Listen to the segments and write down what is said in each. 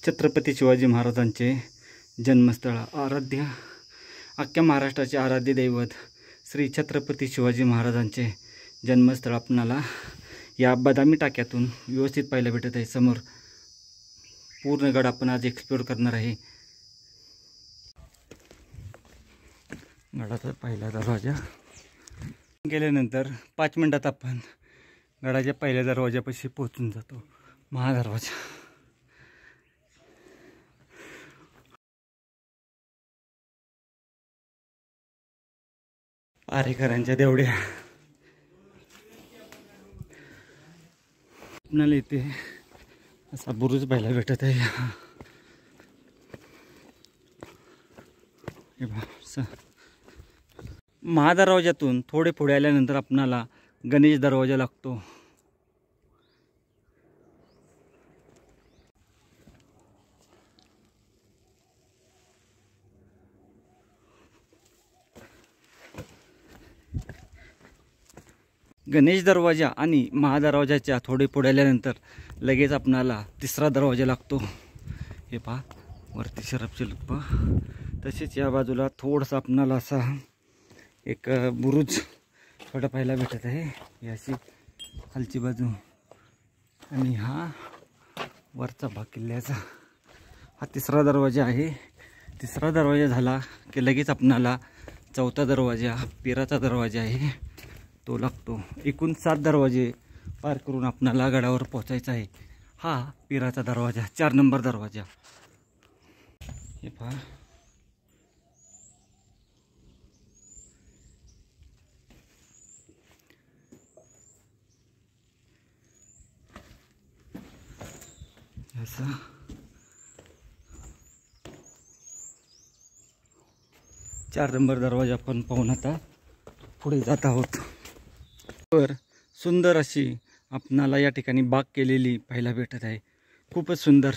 छत्रपती शिवाजी महाराजांचे जन्मस्थळ, आराध्य अख्ख्या महाराष्ट्राचे आराध्य दैवत श्री छत्रपती शिवाजी महाराजांचे जन्मस्थळ आपणाला या बदामी टाक्यातून व्यवस्थित पाहायला भेटत आहे। समोर पूर्ण गड आपण आज एक्सप्लोर करणार आहे। गडाचा पहिला दरवाजा गेल्यानंतर 5 मिनिटात आपण गडाच्या पहिल्या दरवाजापाशी पोहोचून जातो। महादरवाजा पारेकरांच्या देवड्या आपल्याला इथे असा बुरुज पाहायला भेटत आहे। महादरवाजातून थोडे पुढे आल्यानंतर आपणाला गणेश दरवाजा लागतो। गणेश दरवाजा आणि महादरवाजाच्या थोडे पुढे आल्यानंतर लगेच आपणाला तिसरा दरवाजा लागतो। हे पहा वरती शरपशिल्प, तसेच या बाजूला थोडंसं आपणाला असा एक बुरुज छोटा पाहायला भेटत आहे। ही अशी खालची बाजू आणि हा वरचा भाग किल्ल्याचा, हा तिसरा दरवाजा आहे। तिसरा दरवाजा झाला की लगेच आपणाला चौथा दरवाजा, पिराचा दरवाजा आहे, तो लागतो। एकूण 7 दरवाजे पार करून आपणाला गडावर पोहोचायचं आहे। हा पिराचा दरवाजा, 4 नंबर दरवाजा। हे पहा असा 4 नंबर दरवाजा आपण पाहून आता पुढे जात आहोत। तर सुंदर अशी आपणाला या ठिकाणी बाग केलेली पाहायला भेटत आहे, खूपच सुंदर।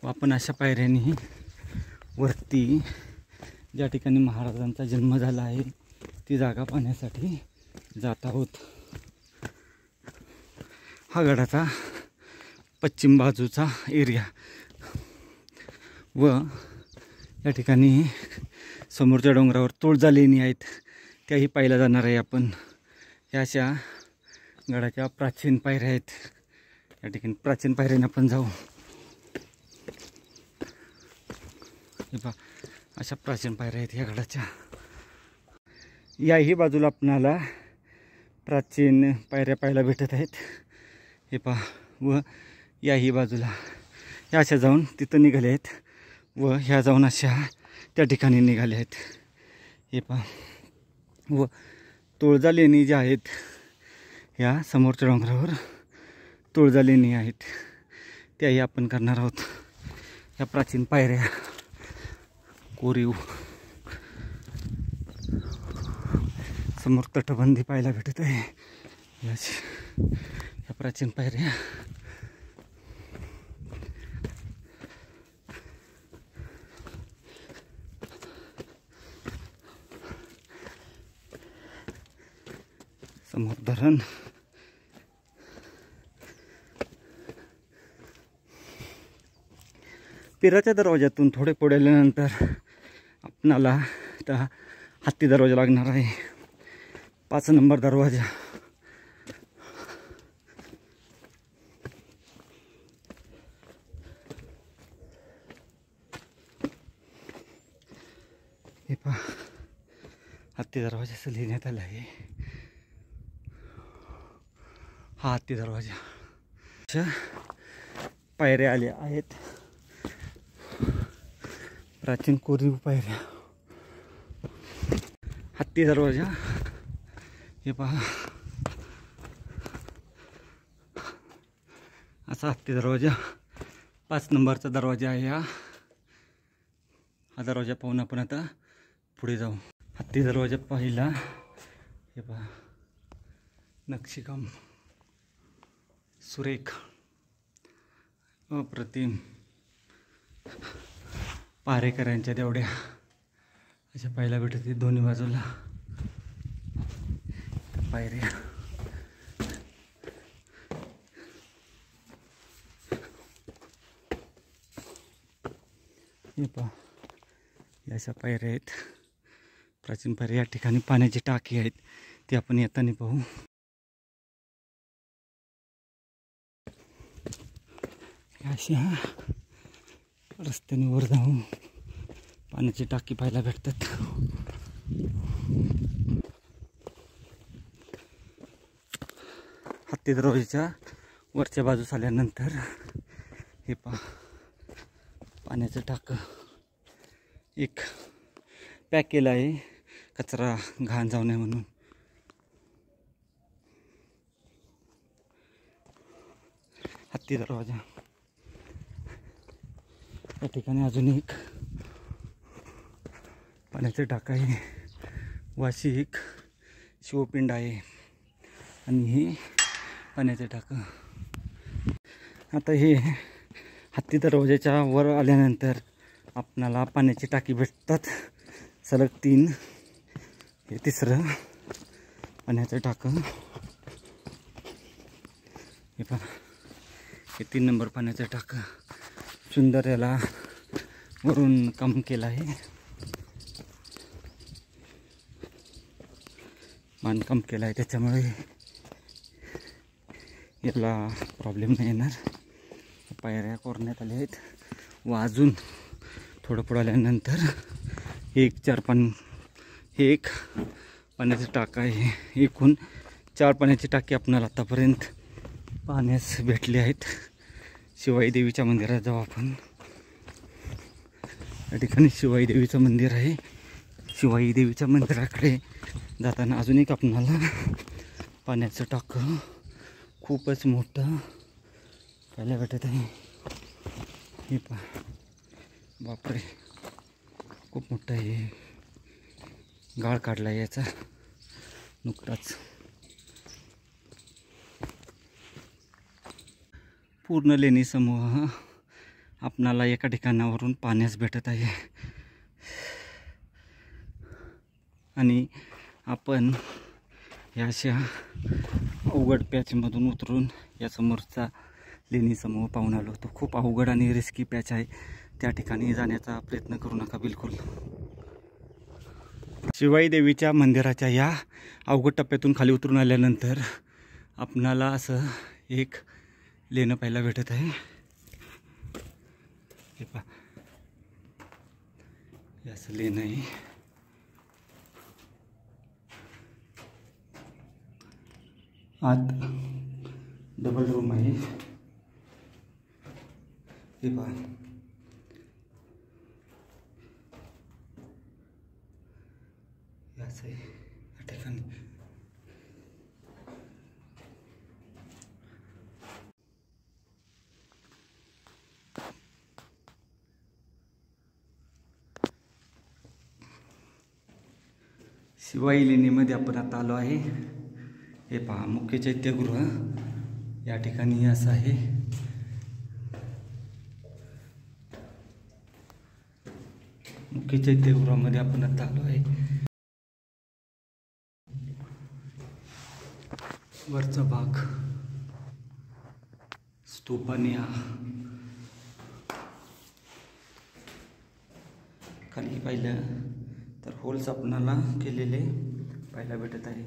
व आपण अशा पायऱ्यांनी वरती ज्या ठिकाणी महाराजांचा जन्म झाला आहे ती जागा पाहण्यासाठी जात आहोत। हा गडाचा पश्चिम बाजूचा एरिया व या ठिकाणी समोरच्या डोंगरावर तुळजा लेणी आहेत, त्याही पाहायला जाणार आहे आपण। ह्या अशा गडाच्या प्राचीन पायऱ्या आहेत, या ठिकाणी प्राचीन पायऱ्यांना आपण जाऊ। हे पहा अशा प्राचीन पायऱ्या आहेत या गडाच्या। याही बाजूला आपणाला प्राचीन पायऱ्या पाहायला भेटत आहेत। हे पहा व याही बाजूला ह्या अशा जाऊन तिथं निघाले आहेत व ह्या जाऊन अशा त्या ठिकाणी निघाले आहेत। हे पहा व तुळजा लेणी ज्या आहेत ह्या समोरच्या डोंगरावर तुळजा लेणी आहेत, त्याही आपण करणार आहोत। ह्या प्राचीन पायऱ्या, कोरीव, समोर तटबंदी पाहायला भेटत आहे। ह्या प्राचीन पायऱ्या समोर धरण, पिराच्या दरवाज्यातून थोडे पुढे आल्यानंतर आपणाला आता हत्ती दरवाजा लागणार आहे, 5 नंबर दरवाजा। हे पहा हत्ती दरवाजाचं लिहिण्यात आलं आहे, हा हत्ती दरवाजा। पायऱ्या आल्या आहेत, प्राचीन कोरीव पायऱ्या, हत्ती दरवाजा। हे पहा असा हत्ती दरवाजा, 5 नंबरचा दरवाजा आहे हा। हा दरवाजा पाहून आपण आता पुढे जाऊ। हत्ती दरवाजा पाहिला, हे पहा नक्षीकाम सुरेख, अप्रतिम। पारेकरांच्या देवड्या अशा पाहायला भेटत दोन्ही बाजूला पायऱ्या। हे पहा, या अशा पायऱ्या आहेत, प्राचीन पायऱ्या. या ठिकाणी पाण्याची टाकी आहेत, ती आपण येताना पाहू. अशा रस्त्याने वर जाऊन पाण्याची टाकी पाहायला भेटतात. हत्ती दरवाजाच्या वरच्या बाजूस आल्यानंतर हे पहा, पाण्याचं टाकं एक पॅक केलं आहे, कचरा घाण जाऊ नये म्हणून. हत्ती दरवाजा. या ठिकाणी अजून एक पाण्याचं टाकं आहे, वाशी एक शिवपिंड आहे आणि हे पाण्याचं टाकं. आता हे हत्ती दरवाजाच्या वर आल्यानंतर आपणाला पाण्याची टाकी भेटतात, सलग 3. हे तिसरं पाण्याचं टाकं. हे पहा, हे 3 नंबर पाण्याचं टाकं. सुंदर याला वरून काम केलं आहे, बांधकाम केलं आहे, त्याच्यामुळे याला प्रॉब्लेम नाही येणार. पायऱ्या कोरण्यात आल्या आहेत व अजून थोडं पुढं आल्यानंतर हे एक पाण्याचं टाकं आहे. एकूण 4 पाण्याची टाकी आपणाला आतापर्यंत पाहण्यास भेटली आहेत. शिवाई देवीच्या मंदिरात जाऊ आपण. या ठिकाणी शिवाई देवीचं मंदिर आहे. शिवाई देवीच्या मंदिराकडे जाताना अजून एक आपणाला पाण्याचं टाकं खूपच मोठं पाहायला भेटत आहे. हे पहा, बापरे, खूप मोठं आहे. गाळ काढला आहे याचा नुकताच. पूर्ण लेणी समूह आपणाला एका ठिकाणावरून पाण्यास भेटत आहे आणि आपण या अशा अवघड पॅचमधून उतरून या समोरचा लेणी समूह पाहून आलो होतो. खूप अवघड आणि रिस्की पॅच आहे, त्या ठिकाणी जाण्याचा प्रयत्न करू नका बिलकुल. शिवाई देवीच्या मंदिराच्या या अवघड टप्प्यातून खाली उतरून आल्यानंतर आपणाला असं एक लेणं पाहायला भेटत आहे. हे पहा, हे असं लेणं आहे. आत डबल रूम आहे. हे पहा, असं आहे या ठिकाणी. शिवाई लेणीमध्ये आपण आता आलो आहे. हे पहा, मुख्य चैत्यगृह या ठिकाणी असं आहे. मुख्य चैत्यगृहामध्ये आपण आता आलो आहे. वरचा भाग स्तूपाने खाली पाहिलं तर होल्स आपणाला केलेले पाहायला भेटत आहे.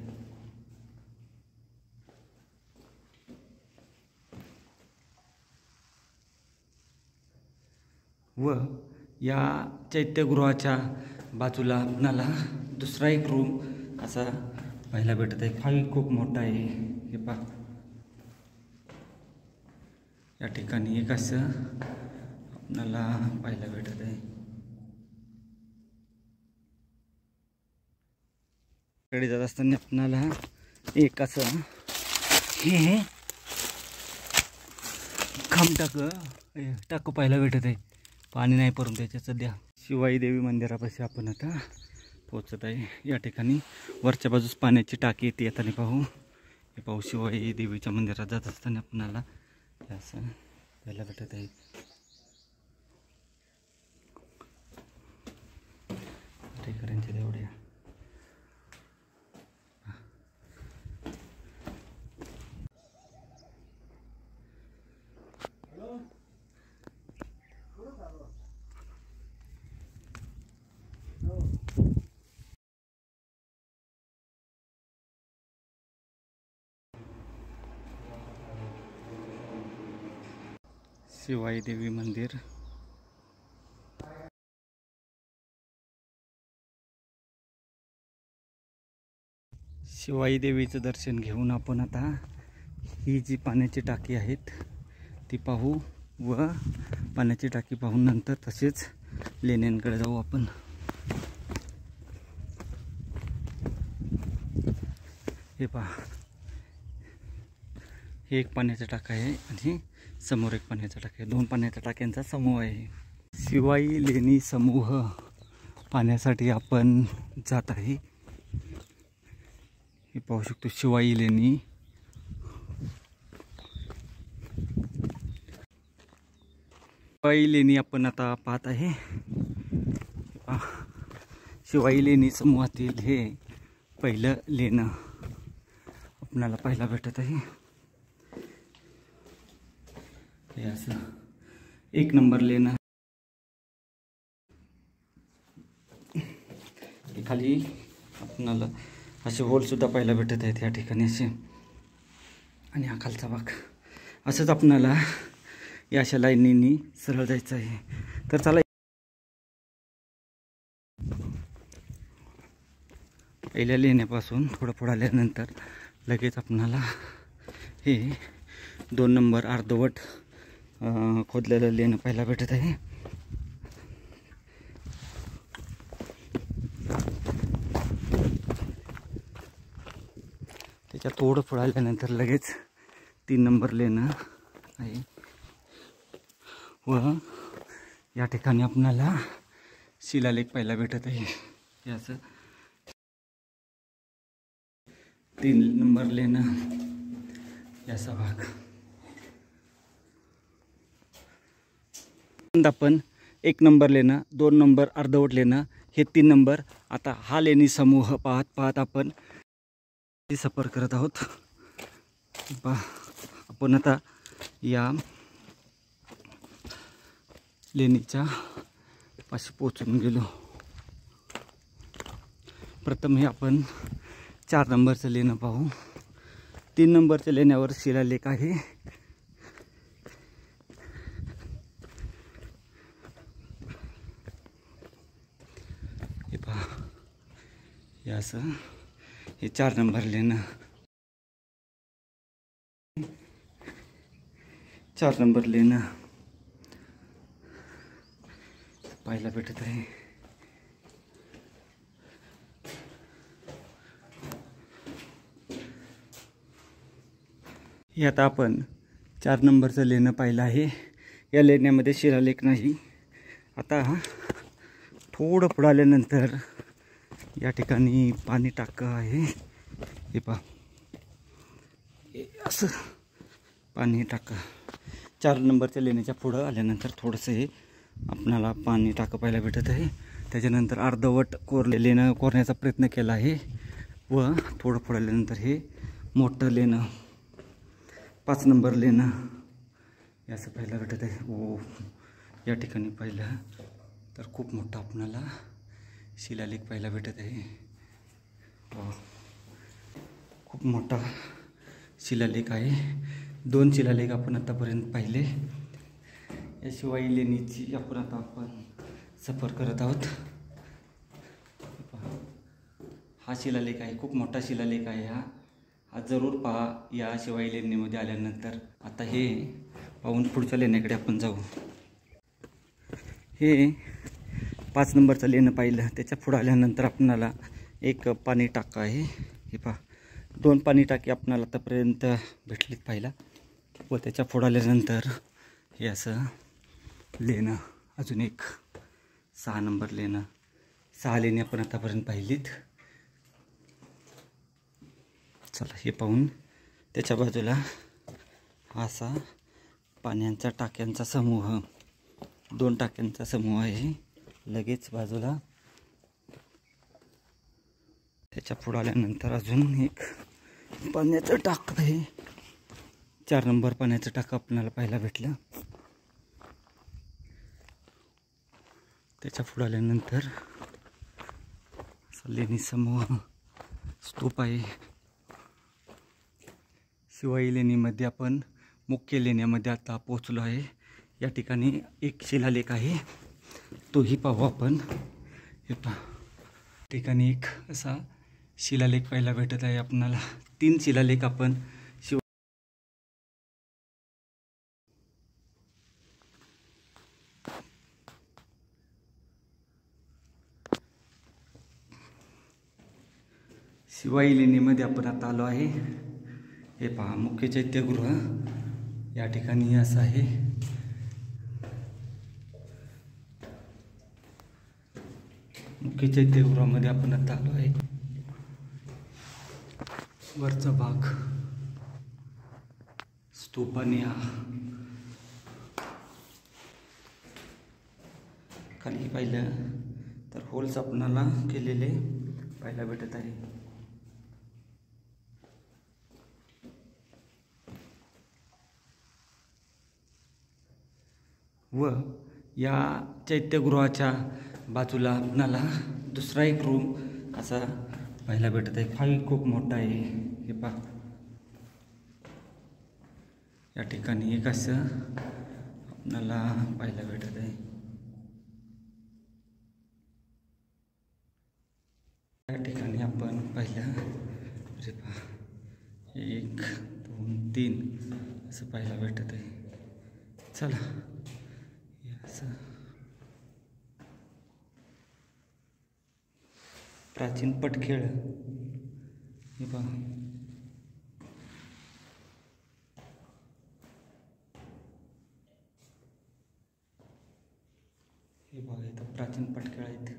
व या चैत्यगृहाच्या बाजूला आपणाला दुसरा एक रूम असा पाहायला भेटत आहे. खाली खूप मोठा आहे. हे पहा, या ठिकाणी एक असं आपणाला पाहायला भेटत आहे. कडे जात असताना आपणाला एक असं हे खांब टाकं पाहायला भेटत आहे. पाणी नाही परून त्याच्यात सध्या. शिवाई देवी मंदिरापाशी आपण आता पोचत आहे. या ठिकाणी वरच्या बाजूस पाण्याची टाकी येते, येताना पाहू. हे पाहू, शिवाई देवीच्या मंदिरात जात असताना आपणाला असं पाहायला भेटत आहे. टेकड्यांच्या देवड्या. शिवाई देवी मंदिर. शिवाई देवीचं दर्शन घेऊन आपण आता ही जी पाण्याची टाकी आहेत ती पाहू व पाण्याची टाकी पाहून नंतर तसेच लेण्यांकडे जाऊ आपण. हे पहा, हे एक पाण्याचा टाका आहे आणि समोर एक पाण्याचा टाका आहे. दोन पाण्याच्या टाक्यांचा समूह आहे. शिवाई लेणी समूह पाण्यासाठी आपण जात आहे. हे पाहू शकतो शिवाई लेणी. शिवाई लेणी आपण आता पाहत आहे. शिवाई लेणी समूहातील हे पहिलं लेणं आपल्याला पाहायला भेटत आहे. हे असं 1 नंबर लेणं. खाली आपणाला असे होल सुद्धा पाहायला भेटत आहेत या ठिकाणी असे. आणि हा खालचा भाग. असंच आपणाला या अशा लाईनींनी सरळ जायचं आहे. तर चला, पहिल्या लेण्यापासून थोडं पुढे आल्यानंतर लगेच आपणाला हे 2 नंबर अर्धवट खोदलेलं लेणं पाहायला भेटत आहे. त्याच्या थोडं पुढे आल्यानंतर लगेच 3 नंबर लेणं आहे व या ठिकाणी आपणाला शिलालेख पाहायला भेटत आहे. हे असं 3 नंबर लेणं याचा भाग. आपण 1 नंबर लेणं, 2 नंबर अर्धवट लेणं, हे 3 नंबर. आता हा लेणी समूह पाहत पाहत आपण सफर करत आहोत. आपण आता या लेणीच्या पाशी पोचून गेलो. प्रथम हे आपण 4 नंबरचं लेणं पाहू. 3 नंबरच्या लेण्यावर शिलालेख आहे. हे पहा, हे असं हे 4 नंबर लेणं. 4 नंबर लेणं पाहायला भेटत आहे. हे आता आपण 4 नंबरचं लेणं पाहिलं आहे. या लेण्यामध्ये शिलालेख नाही. आता थोडं पुढे आल्यानंतर या ठिकाणी पाणी टाकं आहे. हे पहा, असं पाणी टाकं. 4 नंबरच्या लेण्याच्या पुढं आल्यानंतर थोडंसं हे आपणाला पाणी टाकं पाहायला भेटत आहे. त्याच्यानंतर अर्धवट लेणं कोरण्याचा प्रयत्न केला आहे व थोडं पुढे आल्यानंतर हे मोठं लेणं 5 नंबर लेणं हे असं पाहायला भेटत आहे. ओ, या ठिकाणी पाहिलं तर खूप मोठा आपणाला शिलालेख पाहायला भेटत आहे. खूप मोठा शिलालेख आहे. 2 शिलालेख आपण आतापर्यंत पाहिले. या शिवाई लेणीची आपण सफर करत आहोत. हा शिलालेख आहे, खूप मोठा शिलालेख आहे. हा जरूर पहा या शिवाई लेणीमध्ये आल्यानंतर. आता हे पाहून पुढच्या लेण्याकडे आपण जाऊ. हे 5 नंबरचं लेणं पाहिलं. त्याच्या पुढे आल्यानंतर आपणाला एक पाणी टाका आहे. हे पहा, 2 पाणी टाकी आपणाला आतापर्यंत भेटलीत पाहिला व त्याच्या पुढे आल्यानंतर हे असं लेणं. अजून एक 6 नंबर लेणं. 6 लेणी आपण आतापर्यंत पाहिलीत. चला, हे पाहून त्याच्या बाजूला हा असा पाण्याच्या टाक्यांचा समूह, 2 टाक्यांचा समूह आहे. लगेच बाजूला त्याच्या पुढे आल्यानंतर अजून एक पाण्याचं टाकं आहे. 4 नंबर पाण्याचं टाकं आपल्याला पाहायला भेटलं. त्याच्या पुढे आल्यानंतर लेणी समूह स्तूप आहे. शिवाई लेणीमध्ये आपण मुख्य लेण्यामध्ये आता पोहोचलो आहे. या ठिकाणी एक शिलालेख आहे, तोही पाहू आपण. हे पहा, ठिकाणी एक असा शिलालेख पाहायला भेटत आहे आपणाला. 3 शिलालेख आपण शिवाई लेणीमध्ये आपण आता आलो आहे. हे पहा, मुख्य चैत्यगृह या ठिकाणी असं आहे. मुख्य चैत्यगृहामध्ये आपण आता आलो आहे. वरचा भाग स्तूपाने खाली पाहिलं तर होल्स आपणाला केलेले पाहायला भेटत आहे. व या चैत्यगृहाच्या बाजूला आपणाला दुसरा एक रूम असा पाहायला भेटत आहे. फाई खूप मोठा आहे. हे पहा, या ठिकाणी एक असं आपणाला पाहायला भेटत आहे. या ठिकाणी आपण पाहिलं अरे पहा, 1 2 3 असं पाहायला भेटत आहे. चला, असं प्राचीन पटखेळ. हे पहा, हे बघा, इथं प्राचीन पटखेळ आहेत.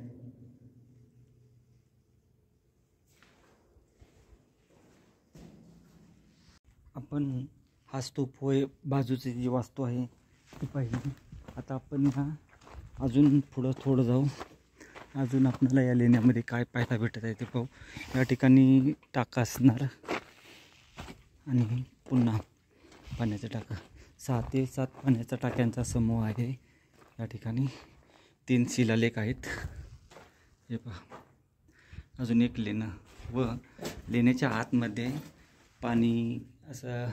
आपण हा स्तूप होय बाजूची जी वास्तू आहे ती पाहिली. आता आपण ह्या अजून पुढं थोडं जाऊ. अजून आपल्याला या लेण्यामध्ये काय पाहायला भेटत आहे ते पाहू. या ठिकाणी टाका असणार आणि पुन्हा पाण्याचा टाका. 6 ते 7 पाण्याच्या टाक्यांचा समूह आहे. या ठिकाणी 3 शिलालेख आहेत. हे पहा, अजून एक लेणं व लेण्याच्या आतमध्ये पाणी असं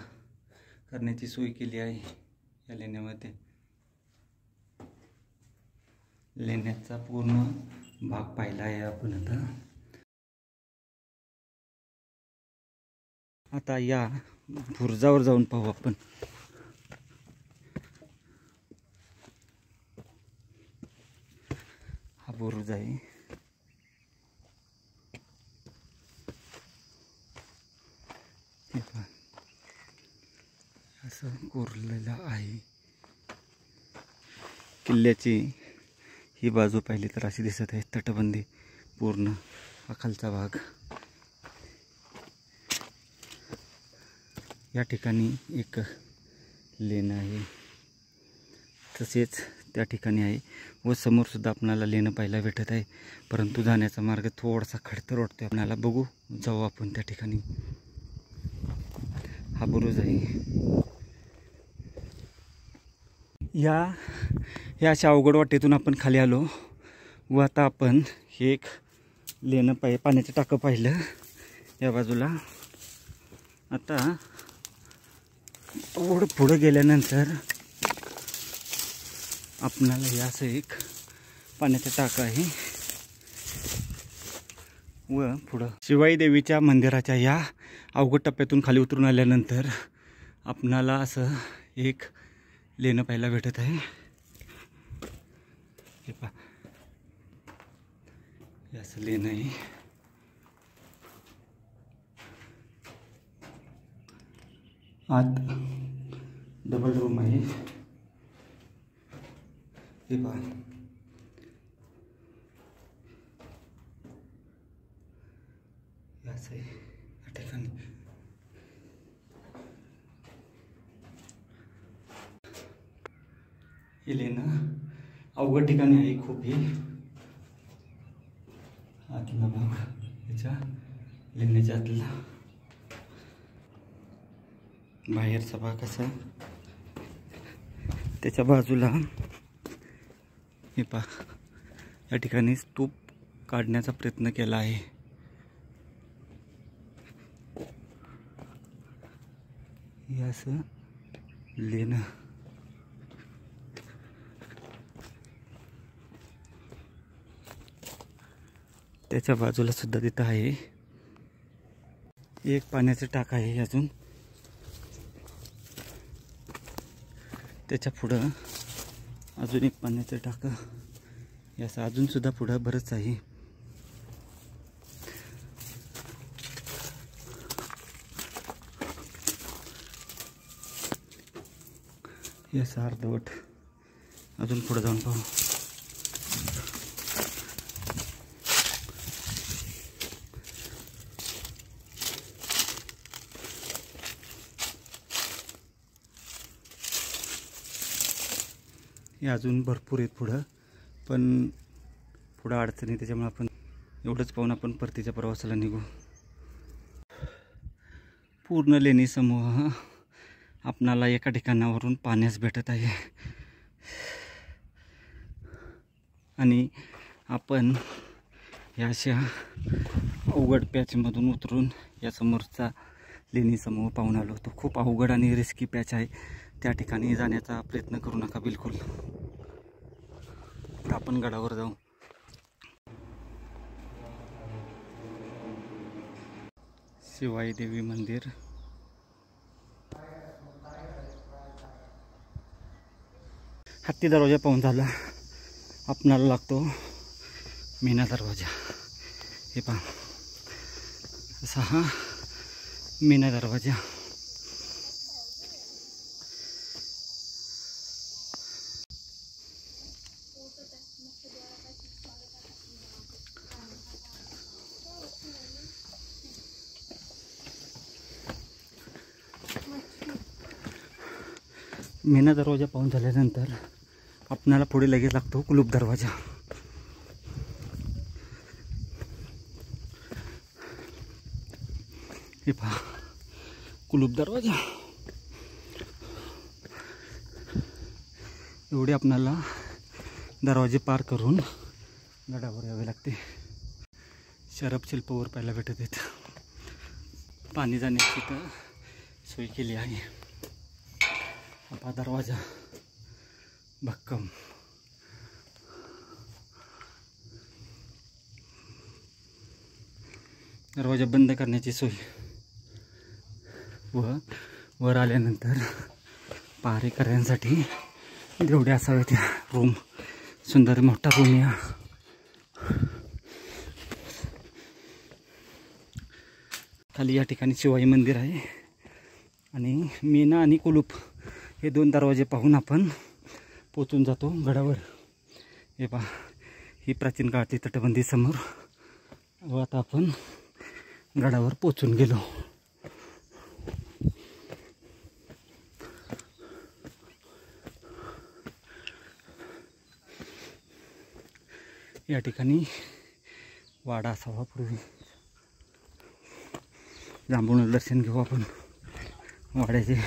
करण्याची सोय केली आहे. या लेण्यामध्ये लेण्याचा पूर्ण भाग पाहिला आहे आपण. आता या बुरुजावर जाऊन पाहू आपण. हा बुरुज आहे. असं कोरलेलं आहे. किल्ल्याची ही बाजू पाहिली तर अशी दिसत आहे. तटबंदी पूर्ण, हा खालचा भाग. या ठिकाणी एक लेणं आहे, तसेच त्या ठिकाणी आहे व समोर सुद्धा आपल्याला लेणं पाहायला भेटत आहे. परंतु जाण्याचा मार्ग थोडासा खडतर वाटतो आपल्याला. बघू, जाऊ आपण त्या ठिकाणी. हा बुरुज आहे. या अशा अवघड वाटेतून आपण खाली आलो व आता आपण हे एक लेणं पाण्याचं टाकं पाहिलं या बाजूला. आता थोडं पुढं गेल्यानंतर आपणाला हे असं एक पाण्याचं टाकं आहे व पुढं शिवाई देवीच्या मंदिराच्या या अवघड टप्प्यातून खाली उतरून आल्यानंतर आपणाला असं एक लेणं पाहायला भेटत आहे. हे पहा, हे असं लेणं आहे. आत डबल रूम आहे. हे पहा, असं आहे या ठिकाणी. हे लेणं अवघड ठिकाणी आहे खूप. हे आतला भाग याच्या लेण्याच्या आतला, बाहेरचा भाग असा. त्याच्या बाजूला हे पहा, या ठिकाणी स्तूप काढण्याचा प्रयत्न केला आहे. हे असं लेणं. त्याच्या बाजूला सुद्धा तिथं आहे एक पाण्याचं टाक आहे अजून. त्याच्या पुढं अजून एक पाण्याचं टाकं. याचं अजून सुद्धा पुढं बरंच आहे. याचं अर्धवट अजून पुढं जाऊन पाहू. हे अजून भरपूर आहेत पुढं, पण पुढं अडचणी, त्याच्यामुळे आपण एवढंच पाहून आपण परतीच्या प्रवासाला निघू. पूर्ण लेणी समूह आपणाला एका ठिकाणावरून पाण्यास भेटत आहे आणि आपण या अशा अवघड पॅचमधून उतरून या समोरचा लेणी समूह पाहून आलो होतो. खूप अवघड आणि रिस्की पॅच आहे, त्या ठिकाणी जाण्याचा प्रयत्न करू नका बिलकुल. आपण गडावर जाऊ. शिवाई देवी मंदिर, हत्ती दरवाजा पाहून झाला. आपणाला लागतो मीना दरवाजा. हे पहा, असा हा मीना दरवाजा. मीना दरवाजा पाहून झाल्यानंतर आपणाला पुढे लगेच लागतो कुलूप दरवाजा. हे पहा, कुलूप दरवाजा. एवढे आपणाला दरवाजे पार करून गडावर यावे लागते. शरभ शिल्पवर पाहायला भेटत आहेत. पाणी जाण्याची तर सोय केली आहे. हा दरवाजा भक्कम. दरवाजा बंद करण्याची सोय व वर आल्यानंतर पहारेकऱ्यांसाठी जेवढे असावेत त्या रूम, सुंदर मोठा रूम. या खाली या ठिकाणी शिवाई मंदिर आहे आणि मीना आणि कुलूप हे दोन दरवाजे पाहून आपण पोचून जातो गडावर. हे पहा, ही प्राचीन काळाची तटबंदी समोर. व आता आपण गडावर पोचून गेलो. या ठिकाणी वाडा असावा पूर्वी. जांभूळ दर्शन घेऊ आपण वाड्याचे.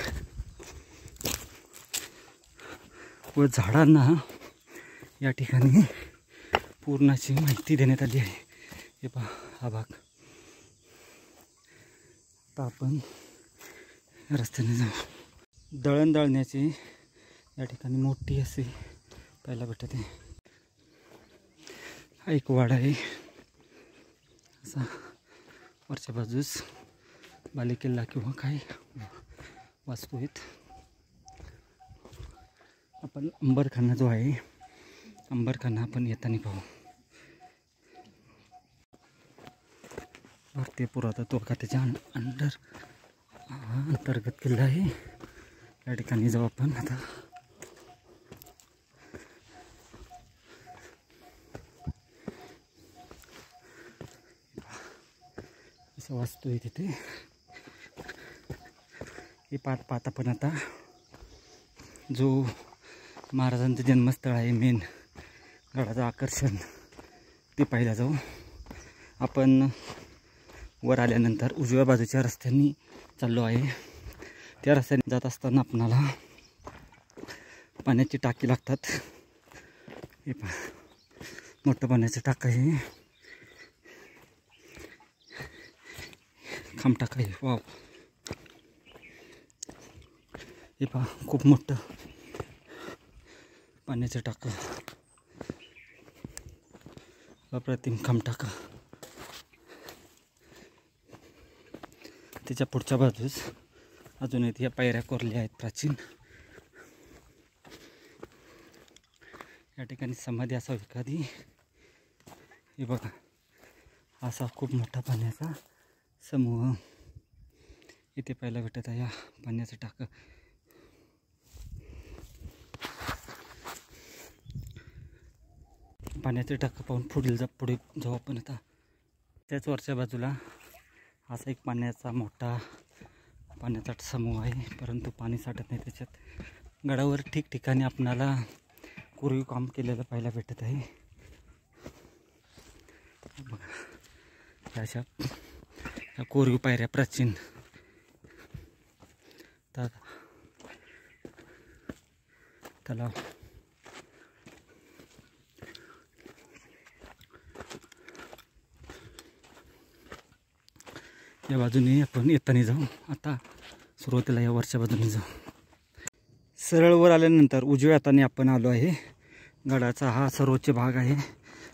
व झाडांना या ठिकाणी पूर्णाची माहिती देण्यात आली आहे. हे पहा, हा भाग. आता आपण रस्त्याने जाऊ. दळण दळण्याची या ठिकाणी मोठी असे पाहायला भेटत आहे. हा एक वाडा आहे असा. वरच्या बाजूस बालेकिल्ला किंवा काय वास्तू आहेत. आपण अंबरखाना जो आहे, अंबरखाना आपण येताना पाहू. भारतीय पुरातत्व खात्याच्या अंतर्गत किल्ला आहे. या ठिकाणी जाऊ आपण आता. असं वास्तू आहे तिथे. हे पाहत आपण आता जो महाराजांचं जन्मस्थळ आहे, मेन गडाचं आकर्षण, ते पाहायला जाऊ आपण. वर आल्यानंतर उजव्या बाजूच्या रस्त्याने चाललो आहे. त्या रस्त्याने जात असताना आपणाला पाण्याची टाकी लागतात. हे पहा, मोठं पाण्याचं टाकं आहे. खामटाक आहे. वाव, हे पहा, खूप मोठं पाण्याचं टाकं. अप्रतिम खामटाकं. त्याच्या पुढच्या बाजूस अजून इथे या पायऱ्या कोरल्या आहेत प्राचीन. या ठिकाणी समाधी असावी एखादी. हे बघा, असा खूप मोठा पाण्याचा समूह इथे पाहायला भेटत आहे. या पाण्याचं टाकं पाहून पुढे जाऊ आपण. आता त्याच वरच्या बाजूला असा एक मोठा पाण्याचा समूह आहे, परंतु पाणी साठत नाही त्याच्यात. गडावर ठिकठिकाणी आपणाला कोरीव काम केलेलं पाहायला भेटत आहे. बघा, अशा कोरीव पायऱ्या प्राचीन तलाव. या बाजूने आपण येताना जाऊ. आता सुरुवातीला या वरच्या बाजूने जाऊ. सरळ वर आल्यानंतर उजव्या हाताने आपण आलो आहे. गडाचा हा सर्वोच्च भाग आहे.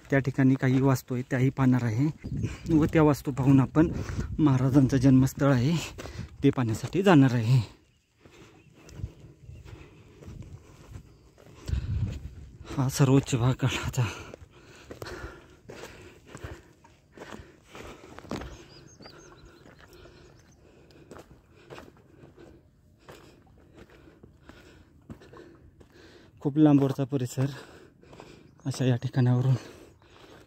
त्या ठिकाणी काही वास्तू आहेत त्याही पाहणार आहे व त्या वास्तू पाहून आपण महाराजांचं जन्मस्थळ आहे ते पाहण्यासाठी जाणार आहे. हा सर्वोच्च भाग गडाचा. खूप लांबवरचा परिसर अशा या ठिकाणावरून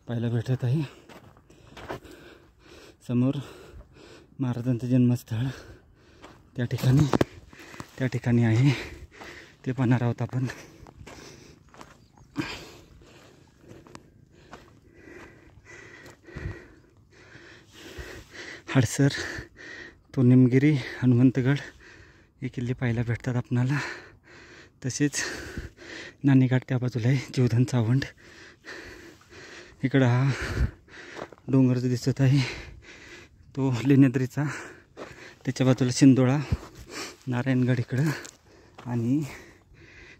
पाहायला भेटत आहे. समोर महाराजांचं जन्मस्थळ त्या ठिकाणी आहे ते पाहणार आहोत आपण. हडसर, तो निमगिरी, हनुमंतगड हे किल्ले पाहायला भेटतात आपणाला. तसेच नाणेघाट त्या बाजूला आहे, जीवधन चावंड. इकडं हा डोंगर जो दिसत आहे तो लेण्याद्रीचा. त्याच्या बाजूला शिंदोळा, नारायणगड इकडं आणि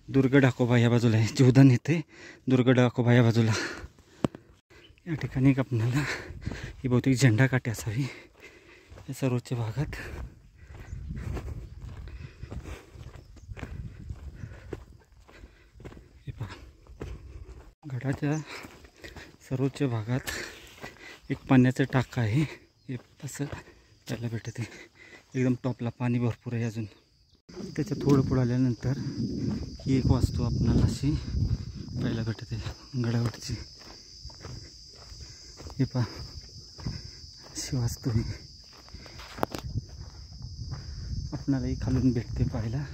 दुर्ग डाकोबा या बाजूला आहे. जीवधन येथे, दुर्ग डाकोबा या बाजूला. या ठिकाणी एक आपल्याला ही बहुतेक झेंडा काठी असावी या सर्वोच्च भागात. गडाच्या सर्वोच्च भागात एक पाण्याचं टाकं आहे. हे असं त्याला भेटते. एकदम टॉपला पाणी भरपूर आहे. अजून त्याच्या थोडं पुढं आल्यानंतर ही एक वास्तू आपणाला अशी पाहायला भेटते गडावरची. हे पहा, अशी वास्तू ही आपणालाही खालून भेटते पाहायला.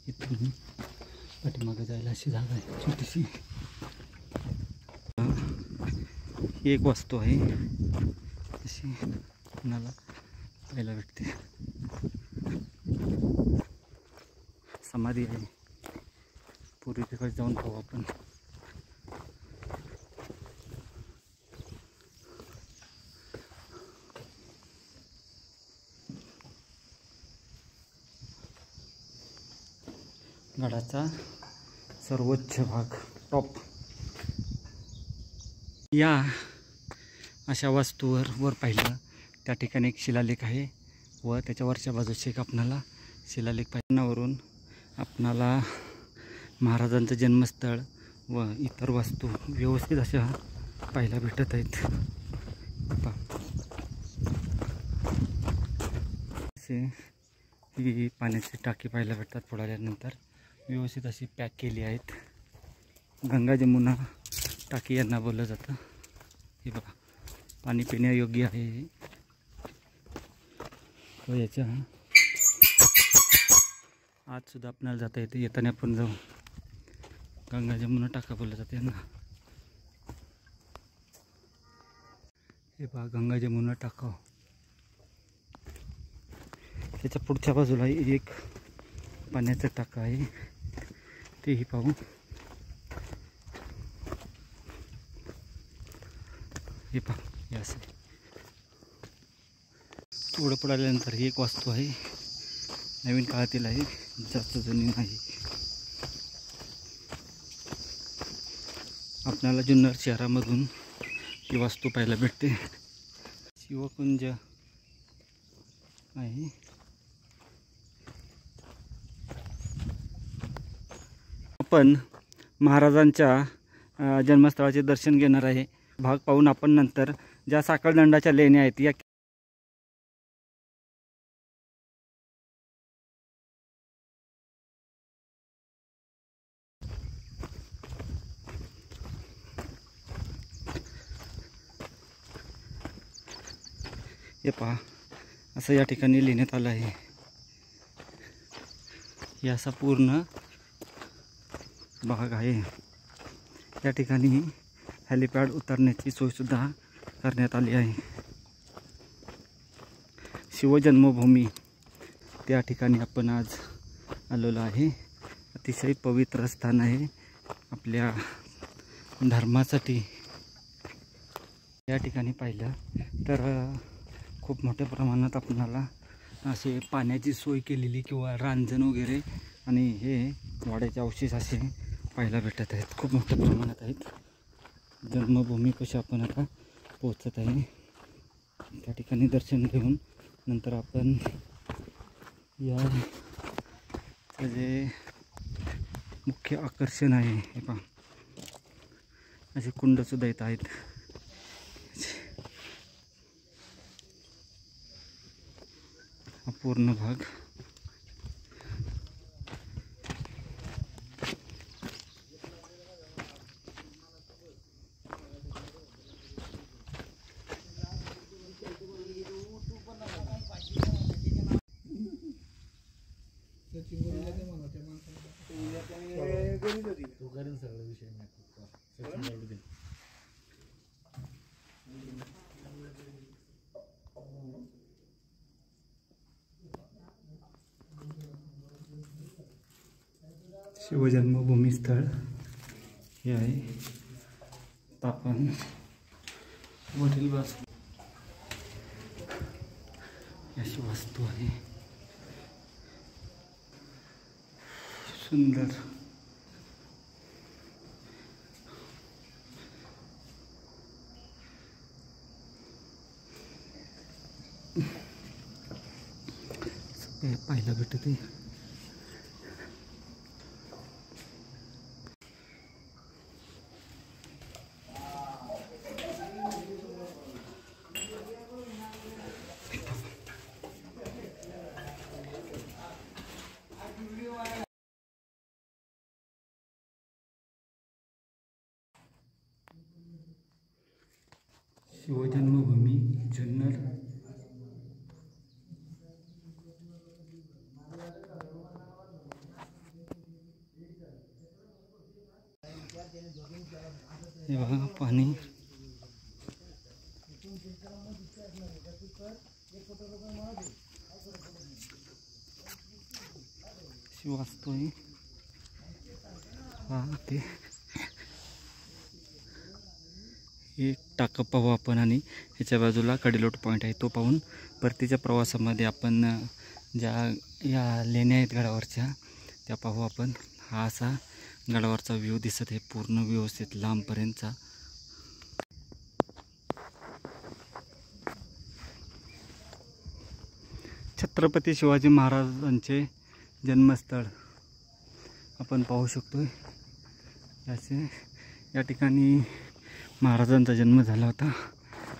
इथून पाठीमागे जायला अशी जागा आहे छोटीशी. ही एक वास्तू आहे अशी आपणाला पाहायला भेटते. समाधी आहे. पूर्वी तिकडे जाऊन पाहू आपण. गडाचा सर्वोच्च भाग, टॉप. या अशा वास्तूवर वर पाहिलं त्या ठिकाणी एक शिलालेख आहे व त्याच्या वरच्या बाजूचे एक आपणाला शिलालेख पाहण्यावरून आपणाला महाराजांचं जन्मस्थळ व इतर वास्तू व्यवस्थित अशा पाहायला भेटत आहेत. असे ही पाण्याची टाकी पाहायला भेटतात. पुढे आल्यानंतर व्यवस्थित अशी पॅक केली आहेत. गंगा जमुना टाकी यांना बोललं जातं. हे बघा, पाणी पिण्यायोग्य आहे. व याच्या आज सुद्धा आपल्याला जाता येते. येताना आपण जाऊ. गंगा जमुना टाका बोललं जाते यांना. हे पहा, गंगा जमुना टाका. त्याच्या पुढच्या बाजूला एक पाण्याचं टाका आहे तेही पाहू. हे पहा, हे असं थोडं पुढे आल्यानंतर ही एक वास्तू आहे, नवीन काळातील आहे. जास्त जुनी नाही. आपल्याला जुन्नर शहरामधून ही वास्तू पाहायला भेटते. शिवकुंज आहे. आपण महाराजांच्या जन्मस्थळाचे दर्शन घेणार आहे. भाग पाहून आपण नंतर ज्या साखळदंडाच्या लेण्या आहेत या हे पहा, असं या ठिकाणी लिहिण्यात आलं आहे. हे असा पूर्ण भाग आहे. या ठिकाणी हेलिपॅड उतरण्याची सोयसुद्धा करण्यात आली आहे. शिवजन्मभूमी त्या ठिकाणी आपण आज आलेलो आहे. अतिशय पवित्र स्थान आहे आपल्या धर्मासाठी. या ठिकाणी पाहिलं तर खूप मोठ्या प्रमाणात आपल्याला असे पाण्याची सोय केलेली किंवा रांजण वगैरे आणि हे वाड्याचे अवशेष असे पाहायला भेटत आहेत. खूप मोठ्या प्रमाणात आहेत. जन्मभूमीपाशी आपण आता पोहोचत आहे. त्या ठिकाणी दर्शन घेऊन नंतर आपण या जे मुख्य आकर्षण आहे हे पहा, असे कुंडसुद्धा येत आहेत. हा पूर्ण भाग शिवजन्मभूमी स्थळ हे आहे. आपण वरील वास्तू अशी वास्तू आहे. सुंदर सगळे पाहायला भेटते. शिवजन्मभूमी जुन्नर. हे बघा पाणी. वास्तू आहे. हा ते हे टाकं पाहू आपण आणि ह्याच्या बाजूला कडेलोट पॉईंट आहे तो पाहून परतीच्या प्रवासामध्ये आपण ज्या या लेण्या आहेत गडावरच्या त्या पाहू आपण. हा असा गडावरचा व्ह्यू दिसत आहे पूर्ण व्यवस्थित लांबपर्यंतचा. छत्रपती शिवाजी महाराजांचे जन्मस्थळ आपण पाहू शकतो. याचे या ठिकाणी महाराजांचा जन्म झाला होता.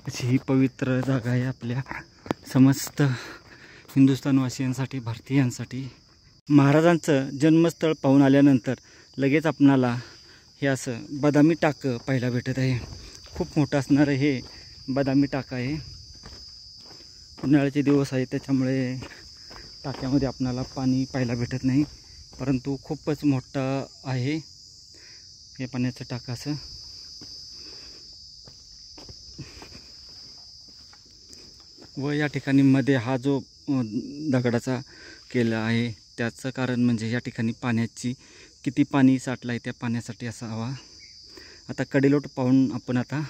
अशी ही पवित्र जागा आहे आपल्या समस्त हिंदुस्थानवासियांसाठी, भारतीयांसाठी. महाराजांचं जन्मस्थळ पाहून आल्यानंतर लगेच आपणाला हे असं बदामी टाकं पाहायला भेटत आहे. खूप मोठं असणारं हे बदामी टाकं आहे. उन्हाळ्याचे दिवस आहे त्याच्यामुळे टाक्यामध्ये आपणाला पाणी पाहायला भेटत नाही, परंतु खूपच मोठं आहे हे पाण्याचं टाकं असं. व या ठिकाणी मध्ये हा जो दगडाचा केला आहे त्याचं कारण म्हणजे या ठिकाणी पाण्याची किती पाणी साठलं आहे त्या पाण्यासाठी असावा. आता कडेलोट पाहून आपण आता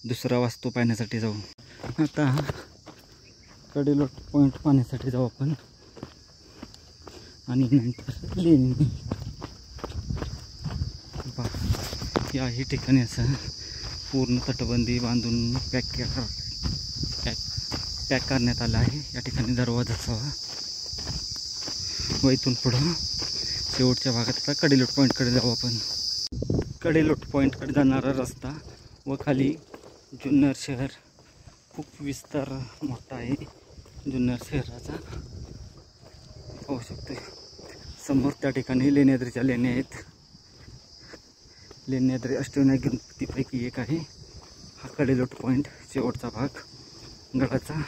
दुसरा वास्तू पाहण्यासाठी जाऊ. आता कडेलोट पॉईंट पाहण्यासाठी जाऊ आपण. आणि नंतर लेणी. याही ठिकाणी असं पूर्ण तटबंदी बांधून पॅक करण्यात आलं आहे. या ठिकाणी दरवाजाचा व इथून पुढं शेवटच्या भागात आता कडेलोट पॉईंटकडे जाऊ आपण. कडेलोट पॉईंटकडे जाणारा रस्ता व खाली जुन्नर शहर. खूप विस्तार मोठा आहे जुन्नर शहराचा, पाहू शकते. समोर त्या ठिकाणी लेण्याद्रीच्या लेण्या आहेत. लेण्याद्री अष्टविनायक गणपतीपैकी एक आहे. हा कडेलोट पॉईंट शेवटचा भाग गडाचा.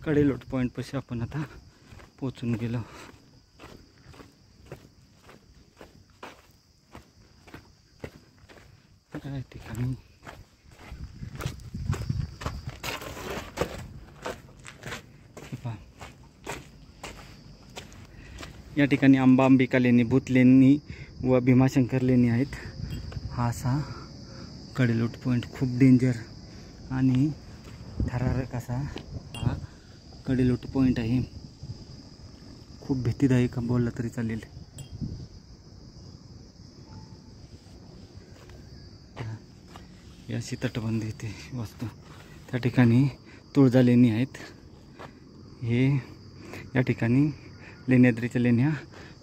कडेलोट पॉईंटपाशी आपण आता पोचून गेलो. या ठिकाणी या ठिकाणी अंबा अंबिका लेणी, भूत लेणी व भीमाशंकर लेणी आहेत. हा असा कडेलोट पॉईंट खूप डेंजर आणि थरारक असा हा कडेलोट पॉईंट आहे. खूप भीतीदायक बोलला तरी चालेल. अशी तटबंदी इथे वास्तू. त्या ठिकाणी तुळजा लेणी आहेत. हे या ठिकाणी लेण्याद्रीच्या लेण्या,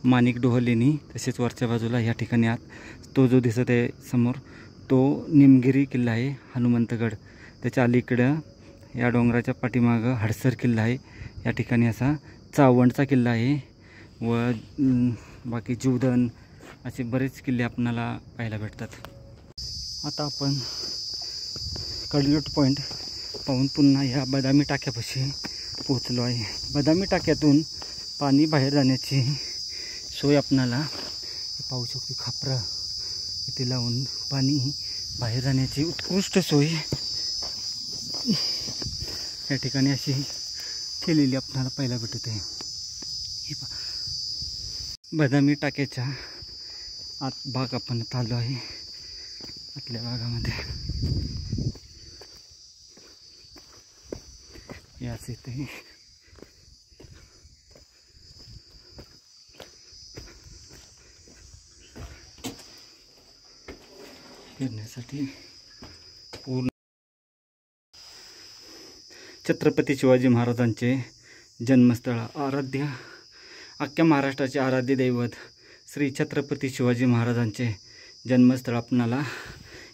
माणिकडोह लेणी. तसेच वरच्या बाजूला या ठिकाणी आत तो जो दिसत आहे समोर तो निमगिरी किल्ला आहे, हनुमंतगड. त्याच्या अलीकडं या डोंगराच्या पाठीमागं हडसर किल्ला आहे. या ठिकाणी असा चावंडचा किल्ला आहे व बाकी जीवधन असे बरेच किल्ले आपणाला पाहायला भेटतात. आता आपण कडेलोट पॉईंट पाहून पुन्हा ह्या बदामी टाक्यापाशी पोचलो आहे. बदामी टाक्यातून पाणी बाहेर जाण्याची सोय आपणाला पाहू शकतो. खापरा इथे लावून पाणी बाहेर जाण्याची उत्कृष्ट सोय या ठिकाणी अशी केलेली आपल्याला पाहायला भेटत आहे. हे बदामी टाक्याच्या आत भाग आपण आलो आहे. आतल्या भागामध्ये याच इथे फिरण्यासाठी पूर्ण छत्रपती शिवाजी महाराजांचे जन्मस्थळ, आराध्य अख्ख्या महाराष्ट्राचे आराध्य दैवत श्री छत्रपती शिवाजी महाराजांचे जन्मस्थळ आपणाला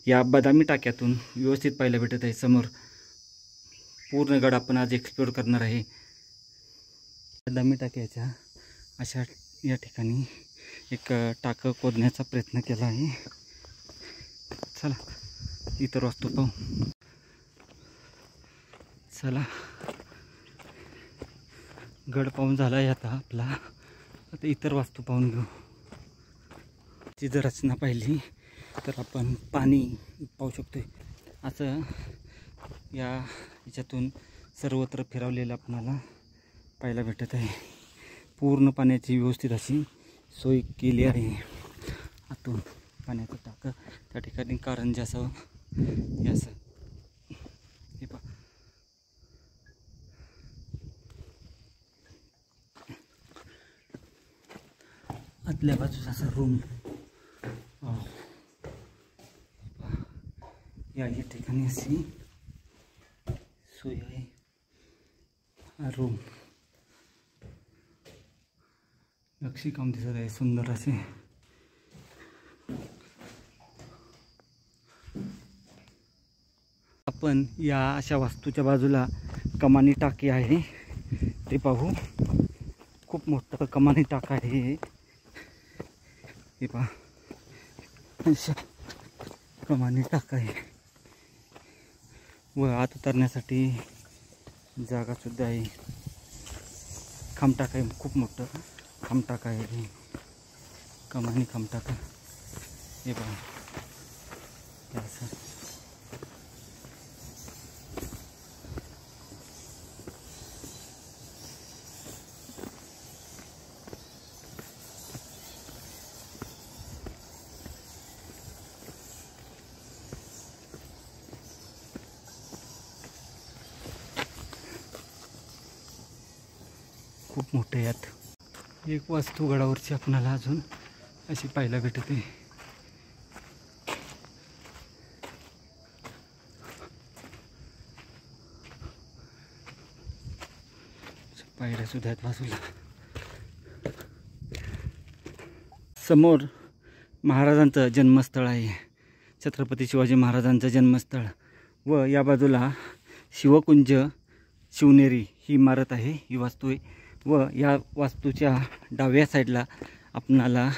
या बदामी टाक्यातून व्यवस्थित पाहायला भेटत आहे. समोर पूर्ण गड आपण आज एक्सप्लोर करणार आहे. बदामी टाक्याच्या अशा या ठिकाणी एक टाकं खोदण्याचा प्रयत्न केला आहे. चला इतर वास्तू पाहू. चला गड पाहून झाला आहे आता आपला. आता इतर वास्तू पाहून घेऊ. ची जर रचना पाहिली तर आपण पाणी पाहू शकतो. असं या याच्यातून सर्वत्र फिरवलेलं आपणाला पाहायला भेटत आहे. पूर्ण पाण्याची व्यवस्थित अशी सोय केली आहे. आतून पाण्याचं टाकं त्या ठिकाणी कारंजे असं हे असं हे पहा. आतल्या बाजूचा असा रूम या ठिकाणी अशी सोय आहे. हा रूम नक्षीकाम दिसत आहे सुंदर असे. आपण या अशा वास्तूच्या बाजूला कमानी टाकी आहे ते पाहू. खूप मोठं कमानी टाका आहे हे पहा. अशा कमानी टाका आहे व आत उतरण्यासाठी जागा सुद्धा आहे. खामटाका आहे, खूप मोठं खामटाका आहे. कमानी खामटाका हे पहा. असं खूप मोठे यात एक वास्तू गडावरची आपणाला अजून अशी पाहायला भेटते. पायऱ्या सुद्धा आहेत बाजूला. समोर महाराजांचं जन्मस्थळ आहे, छत्रपती शिवाजी महाराजांचं जन्मस्थळ. व या बाजूला शिवकुंज शिवनेरी ही इमारत आहे, ही वास्तू आहे. व या वास्तूच्या डाव्या साईडला आपणाला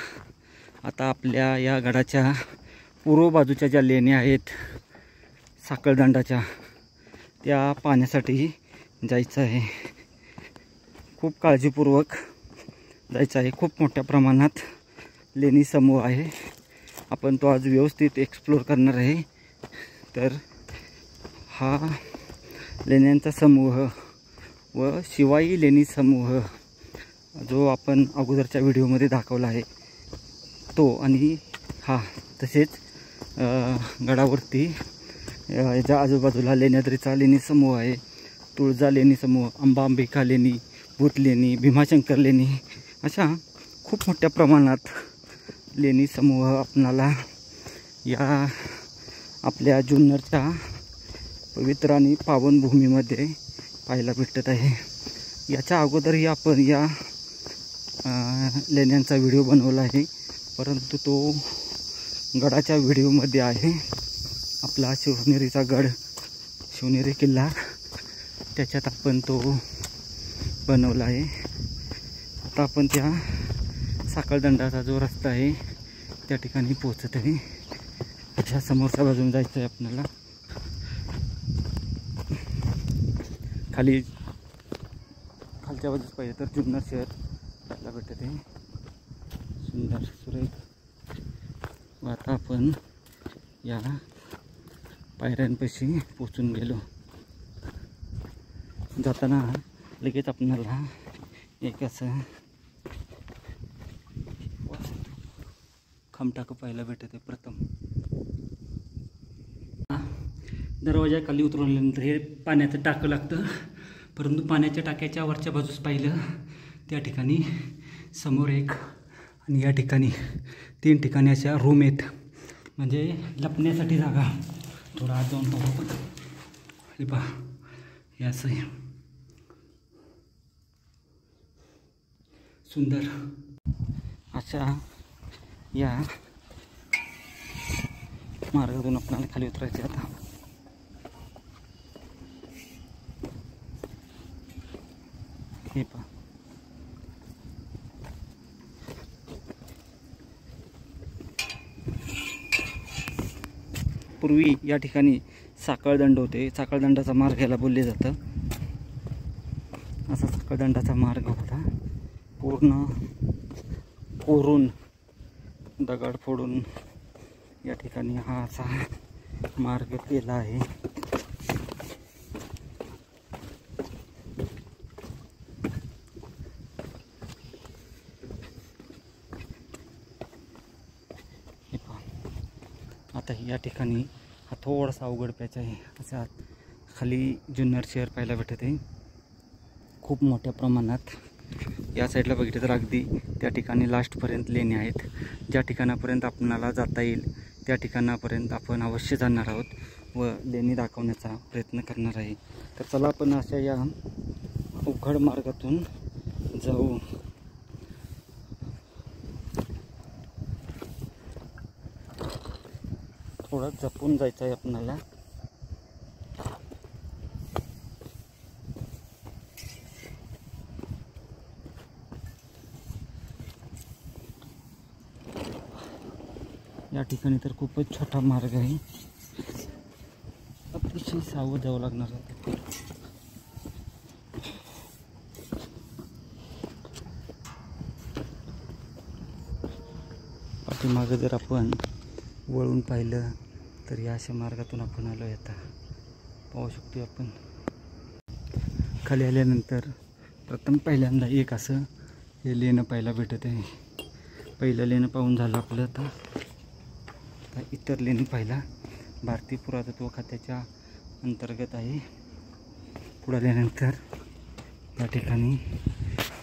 आता आपल्या या गडाच्या पूर्व बाजूच्या ज्या लेण्या आहेत साखळदंडाच्या, त्या पाहण्यासाठी जायचं आहे. खूप काळजीपूर्वक जायचं आहे. खूप मोठ्या प्रमाणात लेणी समूह आहे. आपण तो आज व्यवस्थित एक्सप्लोर करणार आहे. तर हा लेण्यांचा समूह व शिवाई लेणी समूह जो आपण अगोदरच्या व्हिडिओमध्ये दाखवला आहे तो, आणि हा तसेच गडावरती याच्या आजूबाजूला लेण्याद्रीचा लेणी समूह आहे, तुळजा लेणी समूह, अंबांबिका लेणी, भूत लेणी, भीमाशंकर लेणी, अशा खूप मोठ्या प्रमाणात लेणी समूह आपणाला या आपल्या जुन्नरच्या पवित्र आणि पावन भूमीमध्ये पाहायला भेटत आहे. याच्या अगोदरही आपण या लेण्यांचा व्हिडिओ बनवला आहे, परंतु तो गडाच्या व्हिडिओमध्ये आहे. आपला शिवनेरीचा गड, शिवनेरी किल्ला, त्याच्यात आपण तो बनवला आहे. आता आपण त्या साखळदंडाचा जो रस्ता आहे त्या ठिकाणी पोहोचत आहे. अशा समोरच्या बाजून जायचं आहे आपल्याला. खालच्या बाजूस पाहिजे तर जुन्नर शहर पाहायला भेटत आहे, सुंदर सुरेख. व आता आपण या पायऱ्यांपाशी पोचून गेलो. जाताना लगेच आपल्याला एक असं खामटाकं पाहायला भेटत आहे. प्रथम दरवाजा खाली उतरवल्यानंतर हे पाण्याचं टाकं लागतं, परंतु पाण्याच्या टाक्याच्या वरच्या बाजूस पाहिलं त्या ठिकाणी समोर एक आणि या ठिकाणी 3 ठिकाणी अशा रूम आहेत, म्हणजे लपण्यासाठी जागा. थोडा आत जाऊन पाहू आपण. हे पहा, हे असं आहे, सुंदर अशा या मार्गातून आपल्याला खाली उतरायचे. आता हे पहा, पूर्वी या ठिकाणी साखळदंड होते. साखळदंडाचा मार्ग याला बोलले जातं. असा साखळदंडाचा मार्ग होता, पूर्ण कोरून दगड फोडून या ठिकाणी हा असा मार्ग केला आहे. आता या ठिकाणी हा थोडासा अवघड पॅच आहे. असा खाली जुन्नर शहर पाहायला भेटत आहे खूप मोठ्या प्रमाणात. या साईडला बघितलं तर अगदी त्या ठिकाणी लास्टपर्यंत लेण्या आहेत. ज्या ठिकाणापर्यंत आपणाला जाता येईल त्या ठिकाणापर्यंत आपण अवश्य जाणार आहोत व लेणी दाखवण्याचा प्रयत्न करणार आहे. तर चला आपण अशा या अवघड मार्गातून जाऊ. थोडं जपून जायचं आहे आपल्याला. या ठिकाणी तर खूपच छोटा मार्ग आहे, अतिशय सावध जावं लागणार आहे. पाठीमागं जर आपण वळून पाहिलं तर या अशा मार्गातून आपण आलो. आता पाहू शकतो आपण. खाली आल्यानंतर प्रथम पहिल्यांदा एक असं हे लेणं पाहायला भेटत आहे. पहिलं लेणं पाहून झालं आपलं. आता इतर लेणी पाहिला. भारतीय पुरातत्व खात्याच्या अंतर्गत आहे. पुढे आल्यानंतर या ठिकाणी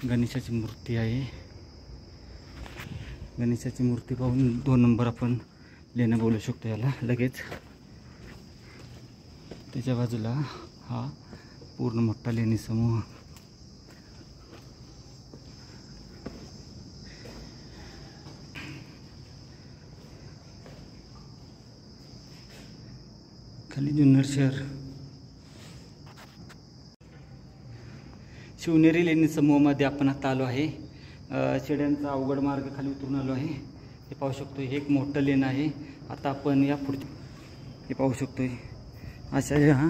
गणेशाची मूर्ती आहे. गणेशाची मूर्ती पाहून 2 नंबर आपण लेणं बोलू शकतो याला लगेच. त्याच्या बाजूला हा पूर्ण मोठा लेणी समूह. खाली जुन्नर शहर. शिवनेरी लेणी समूहामध्ये आपण आता आलो आहे. शेड्यांचा अवघड मार्ग खाली उतरून आलो आहे. हे पाहू शकतो, हे एक मोठं लेन आहे. आता आपण या हे पाहू शकतोय अशा या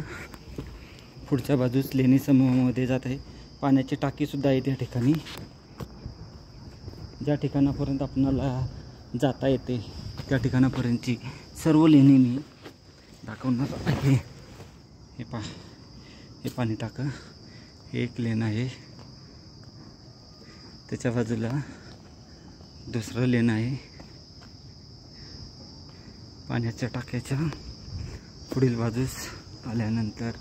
पुढच्या बाजूस लेणी समूहामध्ये जात आहे. पाण्याची टाकीसुद्धा आहे त्या ठिकाणी. ज्या ठिकाणापर्यंत आपणाला जाता येते त्या ठिकाणापर्यंतची सर्व लेणी मी दाखवणार आहे. हे पहा, हे पाणी टाकं, हे एक लेन आहे. त्याच्या बाजूला दुसरं लेन आहे. पाण्याच्या टाक्याच्या पुढील बाजूस आल्यानंतर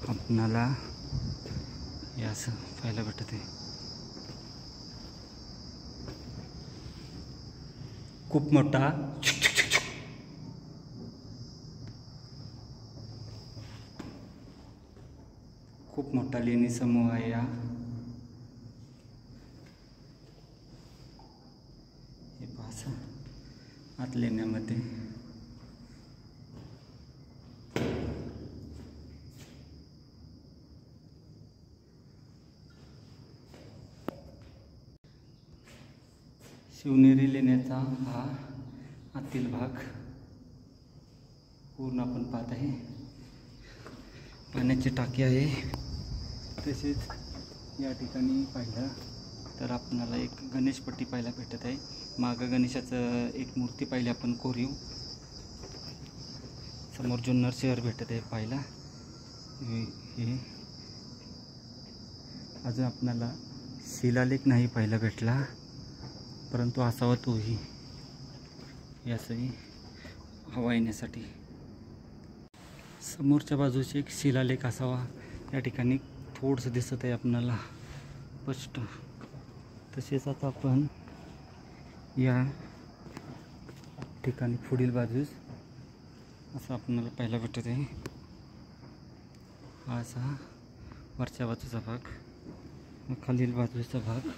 आपणाला हे असं पाहायला भेटत आहे. खूप मोठा लेणी समूह आहे. या हे पाहा आत लेण्यामध्ये शिवनेरी लेण्याचा हा आतील भाग पूर्ण आपण पाहत आहे. पाण्याची टाकी आहे. तसेच या ठिकाणी पाहिलं तर आपणाला एक गणेशपट्टी पाहायला भेटत आहे. मागं गणेशाचं एक मूर्ती पाहिली आपण कोरीव. समोर जुन्नर शहर भेटत आहे पाहायला. हे अजून आपणाला शिलालेख नाही पाहायला भेटला, परंतु असावा तोही याचंही हवा येण्यासाठी. समोरच्या बाजूचे एक शिलालेख असावा या ठिकाणी थोडंसं दिसत आहे आपणाला स्पष्ट. तसेच आता आपण या ठिकाणी पुढील बाजूस असं आपणाला पाहायला भेटत आहे. हा असा वरच्या बाजूचा भाग, खालील बाजूचा भाग.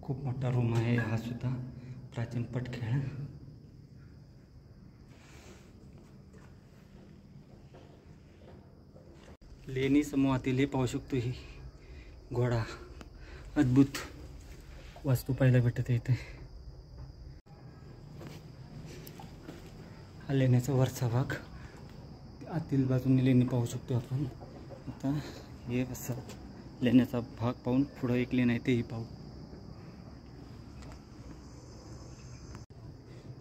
खूप मोठा रूम आहे हा सुद्धा, प्राचीन पटखेळ. लेणी समूहातील हे पाहू शकतो, ही घोडा अद्भुत वास्तू पाहायला भेटत आहे इथे. हा लेण्याचा वरचा भाग, आतील बाजूने लेणी पाहू शकतो आपण. आता हे असं लेण्याचा भाग पाहून पुढं एक लेण आहे तेही पाहू.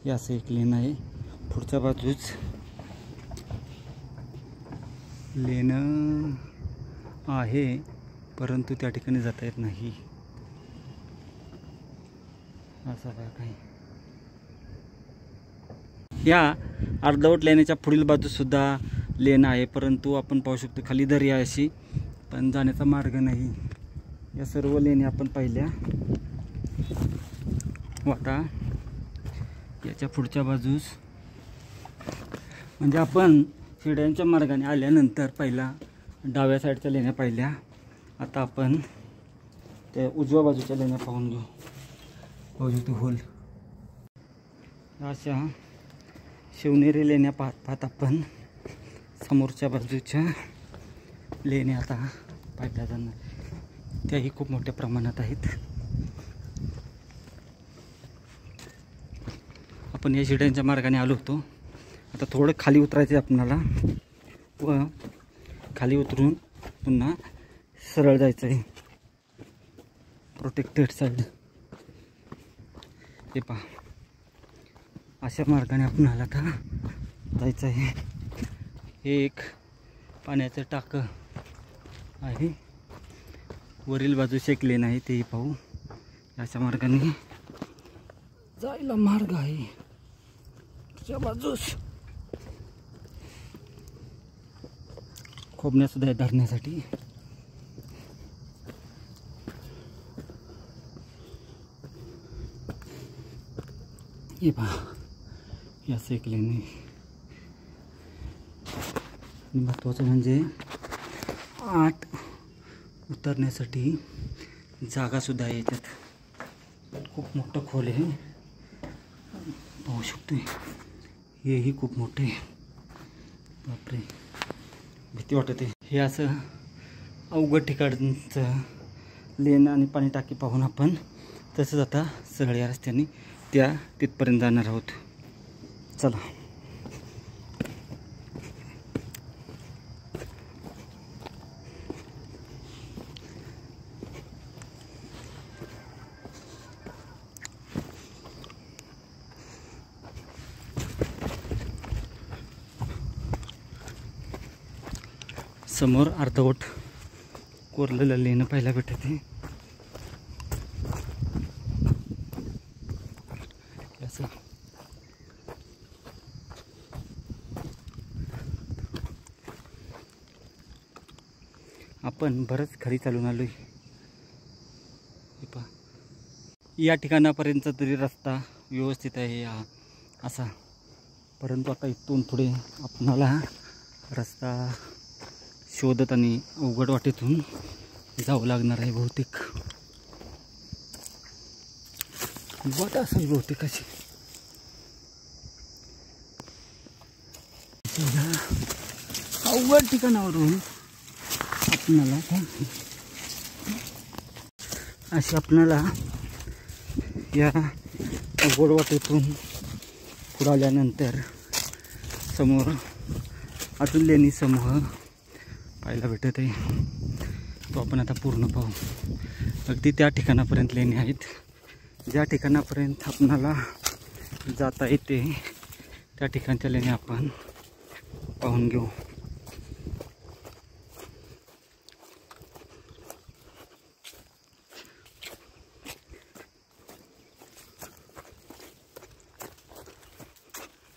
हे असं एक लेन आहे. पुढच्या बाजूच लेणं आहे, परंतु त्या ठिकाणी जाता येत नाही. असा भाग आहे. या अर्धवट लेण्याच्या पुढील बाजूसुद्धा लेन आहे, परंतु आपण पाहू शकतो खाली दरी आहे अशी, पण जाण्याचा मार्ग नाही. या सर्व लेणी आपण पाहिल्या. आता याच्या पुढच्या बाजूस म्हणजे आपण शिड्यांच्या मार्गाने आल्यानंतर पहिला डाव्या साईडच्या लेण्या पाहिल्या. आता आपण त्या उजव्या बाजूच्या लेण्या पाहून घेऊ. पाहू होल अशा शिवनेरी लेण्या पाहत आपण समोरच्या बाजूच्या लेण्या आता पाहिल्या जाणार. त्याही खूप मोठ्या प्रमाणात आहेत. आपण या शिड्यांच्या मार्गाने आलो होतो. आता थोडं खाली उतरायचं आहे आपणाला व खाली उतरून पुन्हा सरळ जायचं आहे प्रोटेक्टेड साईड. हे पहा, अशा मार्गाने आपणाला आता जायचं आहे. हे एक पाण्याचं टाकं आहे, वरील बाजूस एक लेन आहे, तेही पाहू. अशा मार्गाने जायला मार्ग आहे. त्या बाजूस खोबण्या सुद्धा धरण्यासाठी. हे पहा, हे असं एक लेन आहे. महत्त्वाचं म्हणजे आत उतरण्यासाठी जागासुद्धा आहे याच्यात. खूप मोठं खोल आहे, पाहू शकतो. हेही खूप मोठे आहे. बापरे, भीती वाटते. हे असं अवघड ठिकाणचं लेन आणि पाणी टाकी पाहून आपण तसंच आता सरळ या रस्त्याने तिथपर्यंत जाणार आहोत. चला. समोर अर्धवट कोरलेलं लेणं पाहायला भेटते. असं आपण बरंच खाली चालून आलोय. पहा, या ठिकाणापर्यंतचा तरी रस्ता व्यवस्थित आहे असा, परंतु आता इथून पुढे आपणाला रस्ता शोधत आणि अवघड वाटेतून जावं लागणार आहे बहुतेक. वाट असेल बहुतेक अशी. अवघड ठिकाणावरून आपणाला या अवघड वाटेतून पुढे आल्यानंतर समोर अजून लेणी समूह पाहायला भेटत आहे. तो आपण आता पूर्ण पाहू. अगदी त्या ठिकाणापर्यंत लेणी आहेत, ज्या ठिकाणापर्यंत आपणाला जाता येते त्या ठिकाणच्या लेणी आपण पाहून घेऊ.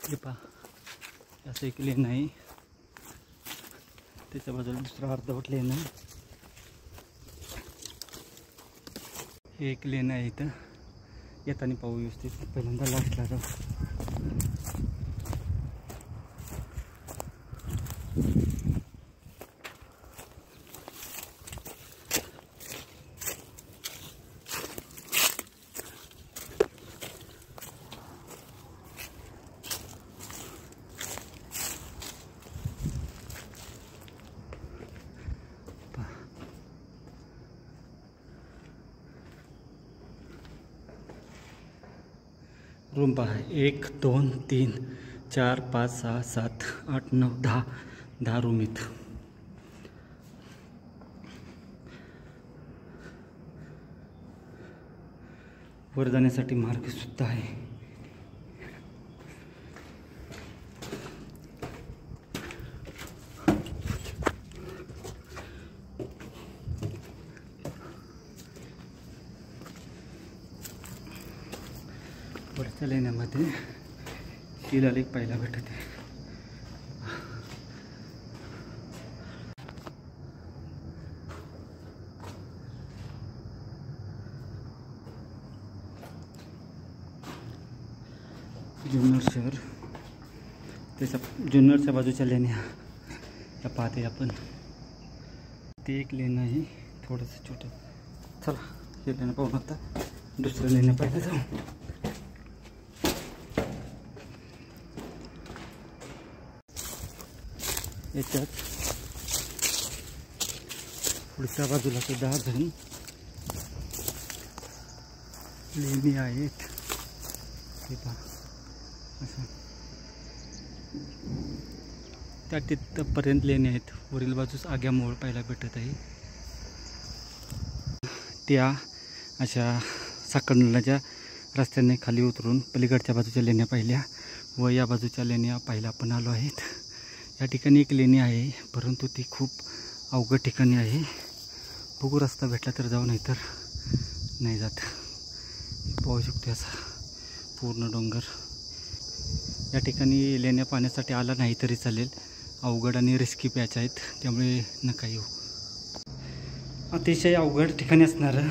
हे पहा, असं एक लेन आहे, त्याच्या बाजूला दुसरा अर्धवट लेन आहे. हे एक लेन आहे. इथं येताना पाहू व्यवस्थित. पहिल्यांदा लास्टला जाऊ. रूम पहा, 1 2 3 4 5 6 7 8 9 10 रूम आहेत. वर जाण्यासाठी मार्ग सुद्धा आहे. वरच्या लेण्यामध्ये शिलालेख पाहायला भेटत आहे. जुन्नर शहर, त्याच्या जुन्नरच्या बाजूच्या लेण्या त्या पाहते आपण. ते एक लेणं आहे थोडंसं छोटं. चला, हे लेणं पाहून आता दुसरं लेणं पाहिलं जाऊ. याच्यात पुढच्या बाजूला सुद्धा अजून लेणी आहेत. हे पहा, असं त्या तिथपर्यंत लेणी आहेत. वरील बाजूस आग्या मोळ पाहायला भेटत आहे. त्या अशा साखळण्याच्या रस्त्याने खाली उतरून पलीकडच्या बाजूच्या लेण्या पाहिल्या व या बाजूच्या लेण्या पाहायला आपण आलो आहेत. या ठिकाणी एक लेणी आहे, परंतु ती खूप अवघड ठिकाणी आहे. बघू रस्ता भेटला तर जाऊ, नाही तर नाही जात. पाहू शकतो असा पूर्ण डोंगर. या ठिकाणी लेण्या पाहण्यासाठी आला नाही तरी चालेल. अवघड आणि रिस्की पॅच आहेत, त्यामुळे नका येऊ. अतिशय अवघड ठिकाणी असणारं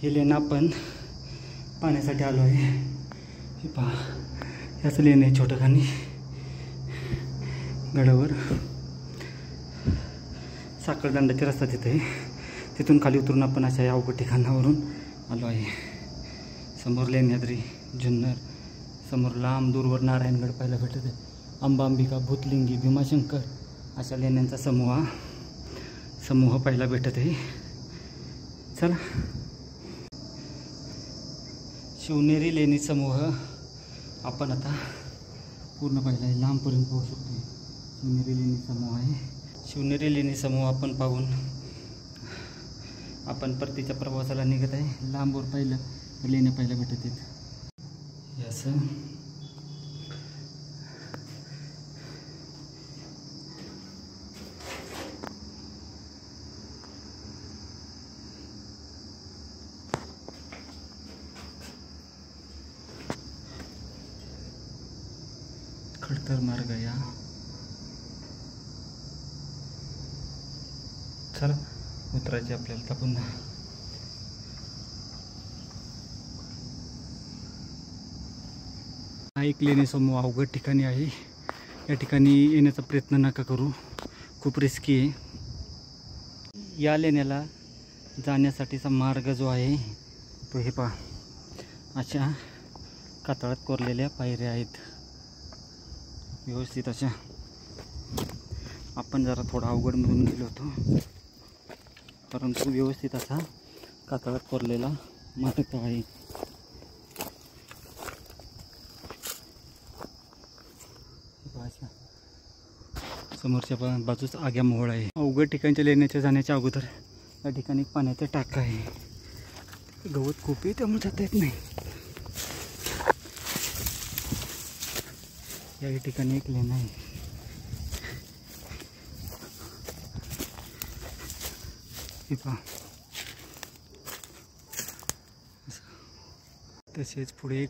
हे लेणं आपण पाहण्यासाठी आलो आहे. हे पहा, याच लेणं आहे छोटं खाणी गडावर. साखळदंडाचा रस्ता तिथे आहे, तिथून खाली उतरून आपण अशा या अवघड ठिकाणावरून आलो आहे. समोर लेण्याद्री, जुन्नर, समोर लांब दूरवर नारायणगड पाहायला भेटत आहे. अंबांबिका, भूतलिंगी, भीमाशंकर अशा लेण्यांचा समूह पाहायला भेटत आहे. चला, शिवनेरी लेणी समूह आपण आता पूर्ण पाहिला आहे. लांबपर्यंत पाहू शकतो. शिवनेरी लेणी समूह आहे. शिवनेरी लेणी समूह आपण पाहून आपण परतीच्या प्रवासाला निघत आहे. लांबवर पाहिलं लेण्या पाहायला भेटत आहेत. असं खडतर मार्ग या. चला उतरायचे आपल्याला तर पुन्हा. हा एक लेणी समूह अवघड ठिकाणी आहे. या ठिकाणी येण्याचा प्रयत्न नका करू, खूप रिस्की आहे. या लेण्याला जाण्यासाठीचा मार्ग जो आहे तो हे पहा, अशा कातळात कोरलेल्या पायऱ्या आहेत व्यवस्थित अशा. आपण जरा थोडा अवघडमधून गेलो होतो, परंतु व्यवस्थित असा कातळात कोरलेला मार्ग आहे. समोरच्या बाजूच आग्या मोहोळ आहे. अवघड ठिकाणच्या लेण्याच्या जाण्याच्या अगोदर या ठिकाणी एक पाण्याचा टाका आहे. गवत खूप आहे, त्यामुळे जाता येत नाही. या ठिकाणी एक लेणं आहे. हे पहा, तसेच पुढे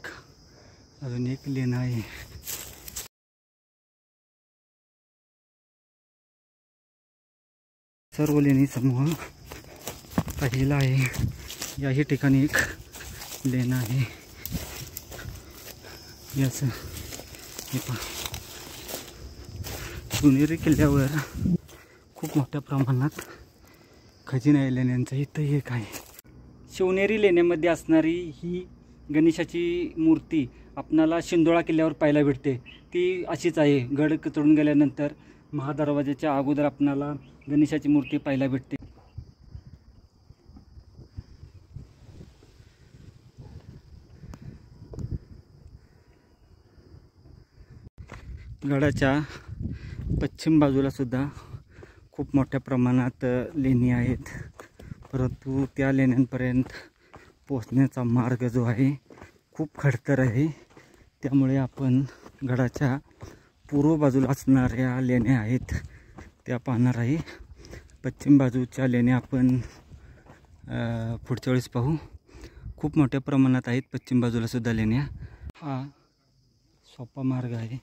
अजून एक लेणं आहे. सर्व लेणी समूह पाहिला आहे. याही ठिकाणी एक लेणं आहे. याचं हे पहा, शिवनेरी किल्ल्यावर खूप मोठ्या प्रमाणात खजिना आहे लेण्यांचा. इथंही एक आहे. शिवनेरी लेण्यामध्ये असणारी ही गणेशाची मूर्ती आपणाला शिंदोळा किल्ल्यावर पाहायला भेटते. ती अशीच आहे. गड चढून गेल्यानंतर महादरवाजाच्या अगोदर आपणाला गणेशाची मूर्ती पाहायला भेटते. गडाच्या पश्चिम बाजूला सुद्धा खूप मोठ्या प्रमाणात लेणी आहेत, परंतु त्या लेण्यांपर्यंत पोहोचण्याचा मार्ग जो आहे खूप खडतर आहे. त्यामुळे आपण गडाच्या पूर्व बाजूला असणाऱ्या लेण्या आहेत त्या पाहणार आहे. पश्चिम बाजूच्या लेण्या आपण पुढच्या वेळेस पाहू. खूप मोठ्या प्रमाणात आहेत पश्चिम बाजूला सुद्धा लेण्या. हा सोपा मार्ग आहे.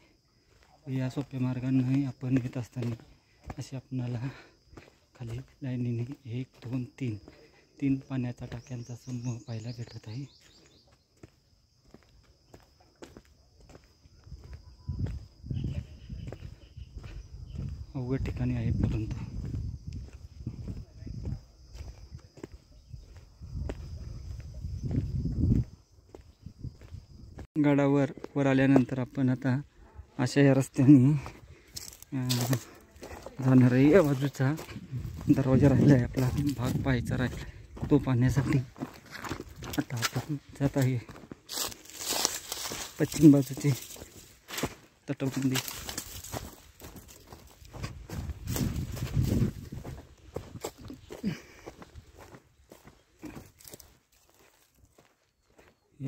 या सोप्या मार्गाने आपण येत असताना असे आपणाला खाली लाईनीने 1 2 3 पाण्याच्या टाक्यांचा समूह पाहायला भेटत आहे. अवघड ठिकाणी आहे, परंतु गडावर आल्यानंतर आपण आता अशा या रस्त्याने जाणार आहे. या बाजूचा दरवाजा राहिला आहे, आपला भाग पाहायचा राहिला, तो पाहण्यासाठी आता आपण जात आहे. पश्चिम बाजूची तटबंदी.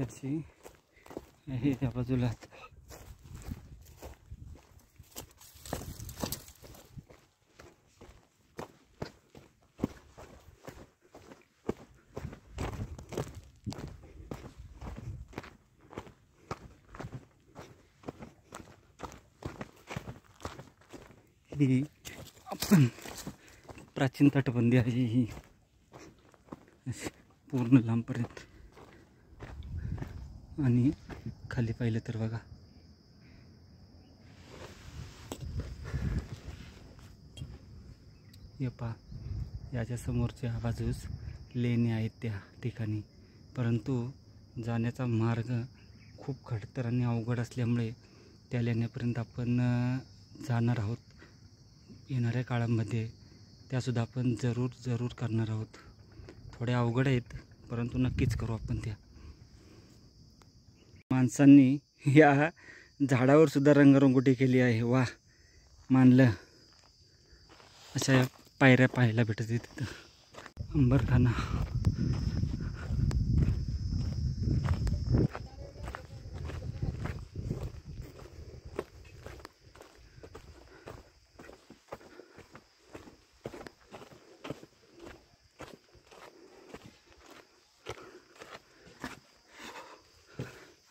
अशी आहे त्या बाजूला. ही आपण प्राचीन तटबंदी आहे ही पूर्ण लांबपर्यंत. आणि खाली पाहिलं तर बघा हे पहा, याच्या समोरच्या बाजूस लेणी आहेत त्या ठिकाणी, परंतु जाण्याचा मार्ग खूप खडतर आणि अवघड असल्यामुळे त्या लेण्यापर्यंत आपण जाणार आहोत. येणाऱ्या काळामध्ये त्यासुद्धा आपण जरूर करणार आहोत. थोड्या अवघड आहेत परंतु नक्कीच करू आपण त्या. माणसांनी या झाडावर सुद्धा रंगरंगोटी केली आहे. वा, मानलं. अशा पायऱ्या पाहायला भेटत तिथं. अंबरखाना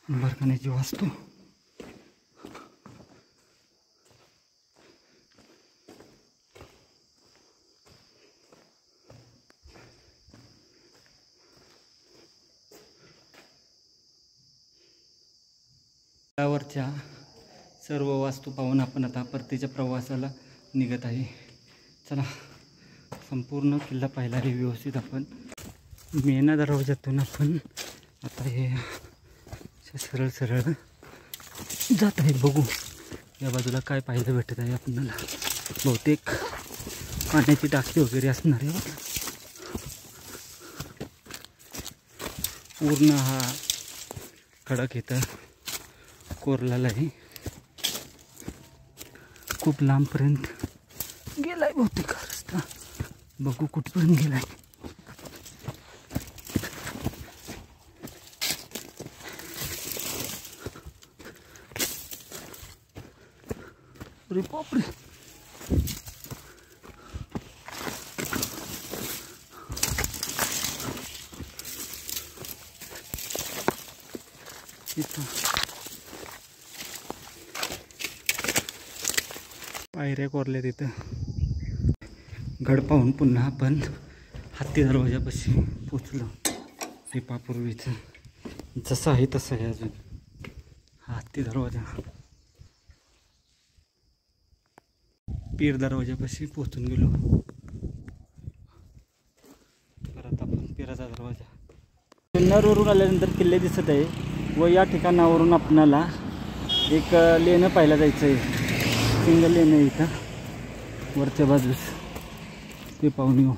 अंबरखान्याची वास्तू. वरच्या सर्व वास्तू पाहून आपण आता परतीच्या प्रवासाला निघत आहे. चला, संपूर्ण किल्ला पाहिला आहे व्यवस्थित आपण. मेना दरवाजातून आपण आता हे सरळ जात आहे. बघू या बाजूला काय पाहायला भेटत आहे आपल्याला. बहुतेक पाण्याची टाकी वगैरे असणार आहे. पूर्ण हा खडक इथं कोरलेला आहे. खूप लांबपर्यंत गेलाय बहुतेक हा रस्ता. बघू कुठपर्यंत गेलाय. अरे बापरे, पायऱ्या कोरल्या तिथं. गड पाहून पुन्हा आपण हत्ती दरवाजापाशी पोचलो. श्रीपापूर्वीचं जसं आहे तसं आहे अजून हा हत्ती दरवाजा. पीर दरवाजापाशी पोचून गेलो. परत आपण पीराचा दरवाजा. जुन्नरवरून आल्यानंतर किल्ले दिसत आहे व या ठिकाणावरून आपणाला एक लेणं पाहायला जायचं आहे. सिंगल लेणं आहे इथं वरच्या बाजूस. ते पाहून येऊ.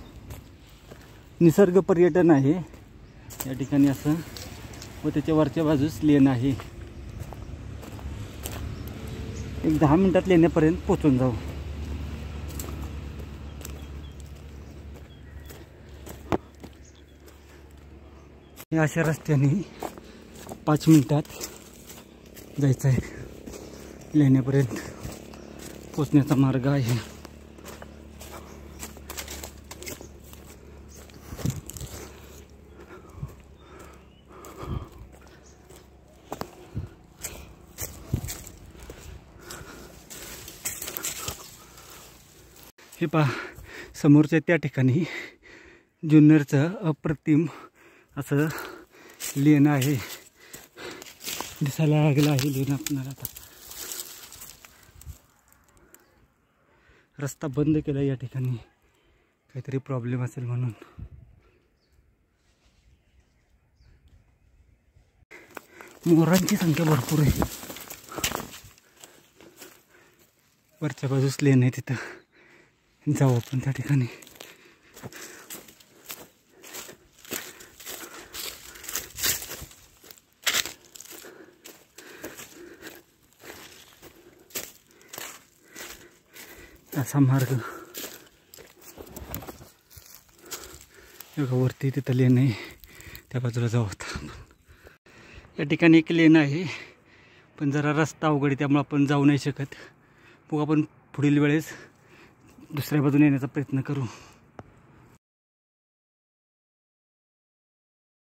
निसर्ग पर्यटन आहे या ठिकाणी असं, व त्याच्या वरच्या बाजूस लेणं आहे. एक 10 मिनिटात लेण्यापर्यंत पोचून जाऊ. अशा रस्त्याने 5 मिनिटात जायचं आहे. लेण्यापर्यंत पोचण्याचा मार्ग आहे. हे पहा, समोरच्या त्या ठिकाणी जुन्नरचं अप्रतिम असं लेणं आहे. दिसायला लागलं आहे लेणं आपणाला. आता रस्ता बंद केला या ठिकाणी, काहीतरी प्रॉब्लेम असेल म्हणून. मोरांची संख्या भरपूर आहे. वरच्या बाजूस लेणं आहे, तिथं जाऊ आपण त्या ठिकाणी. असा मार्ग वरती तिथं लेणं आहे, त्या बाजूला जाऊ आता. या ठिकाणी एक लेन आहे, पण जरा रस्ता अवघड आहे, त्यामुळे आपण जाऊ नाही शकत. बघू आपण पुढील वेळेस दुसऱ्या बाजूने येण्याचा प्रयत्न करू.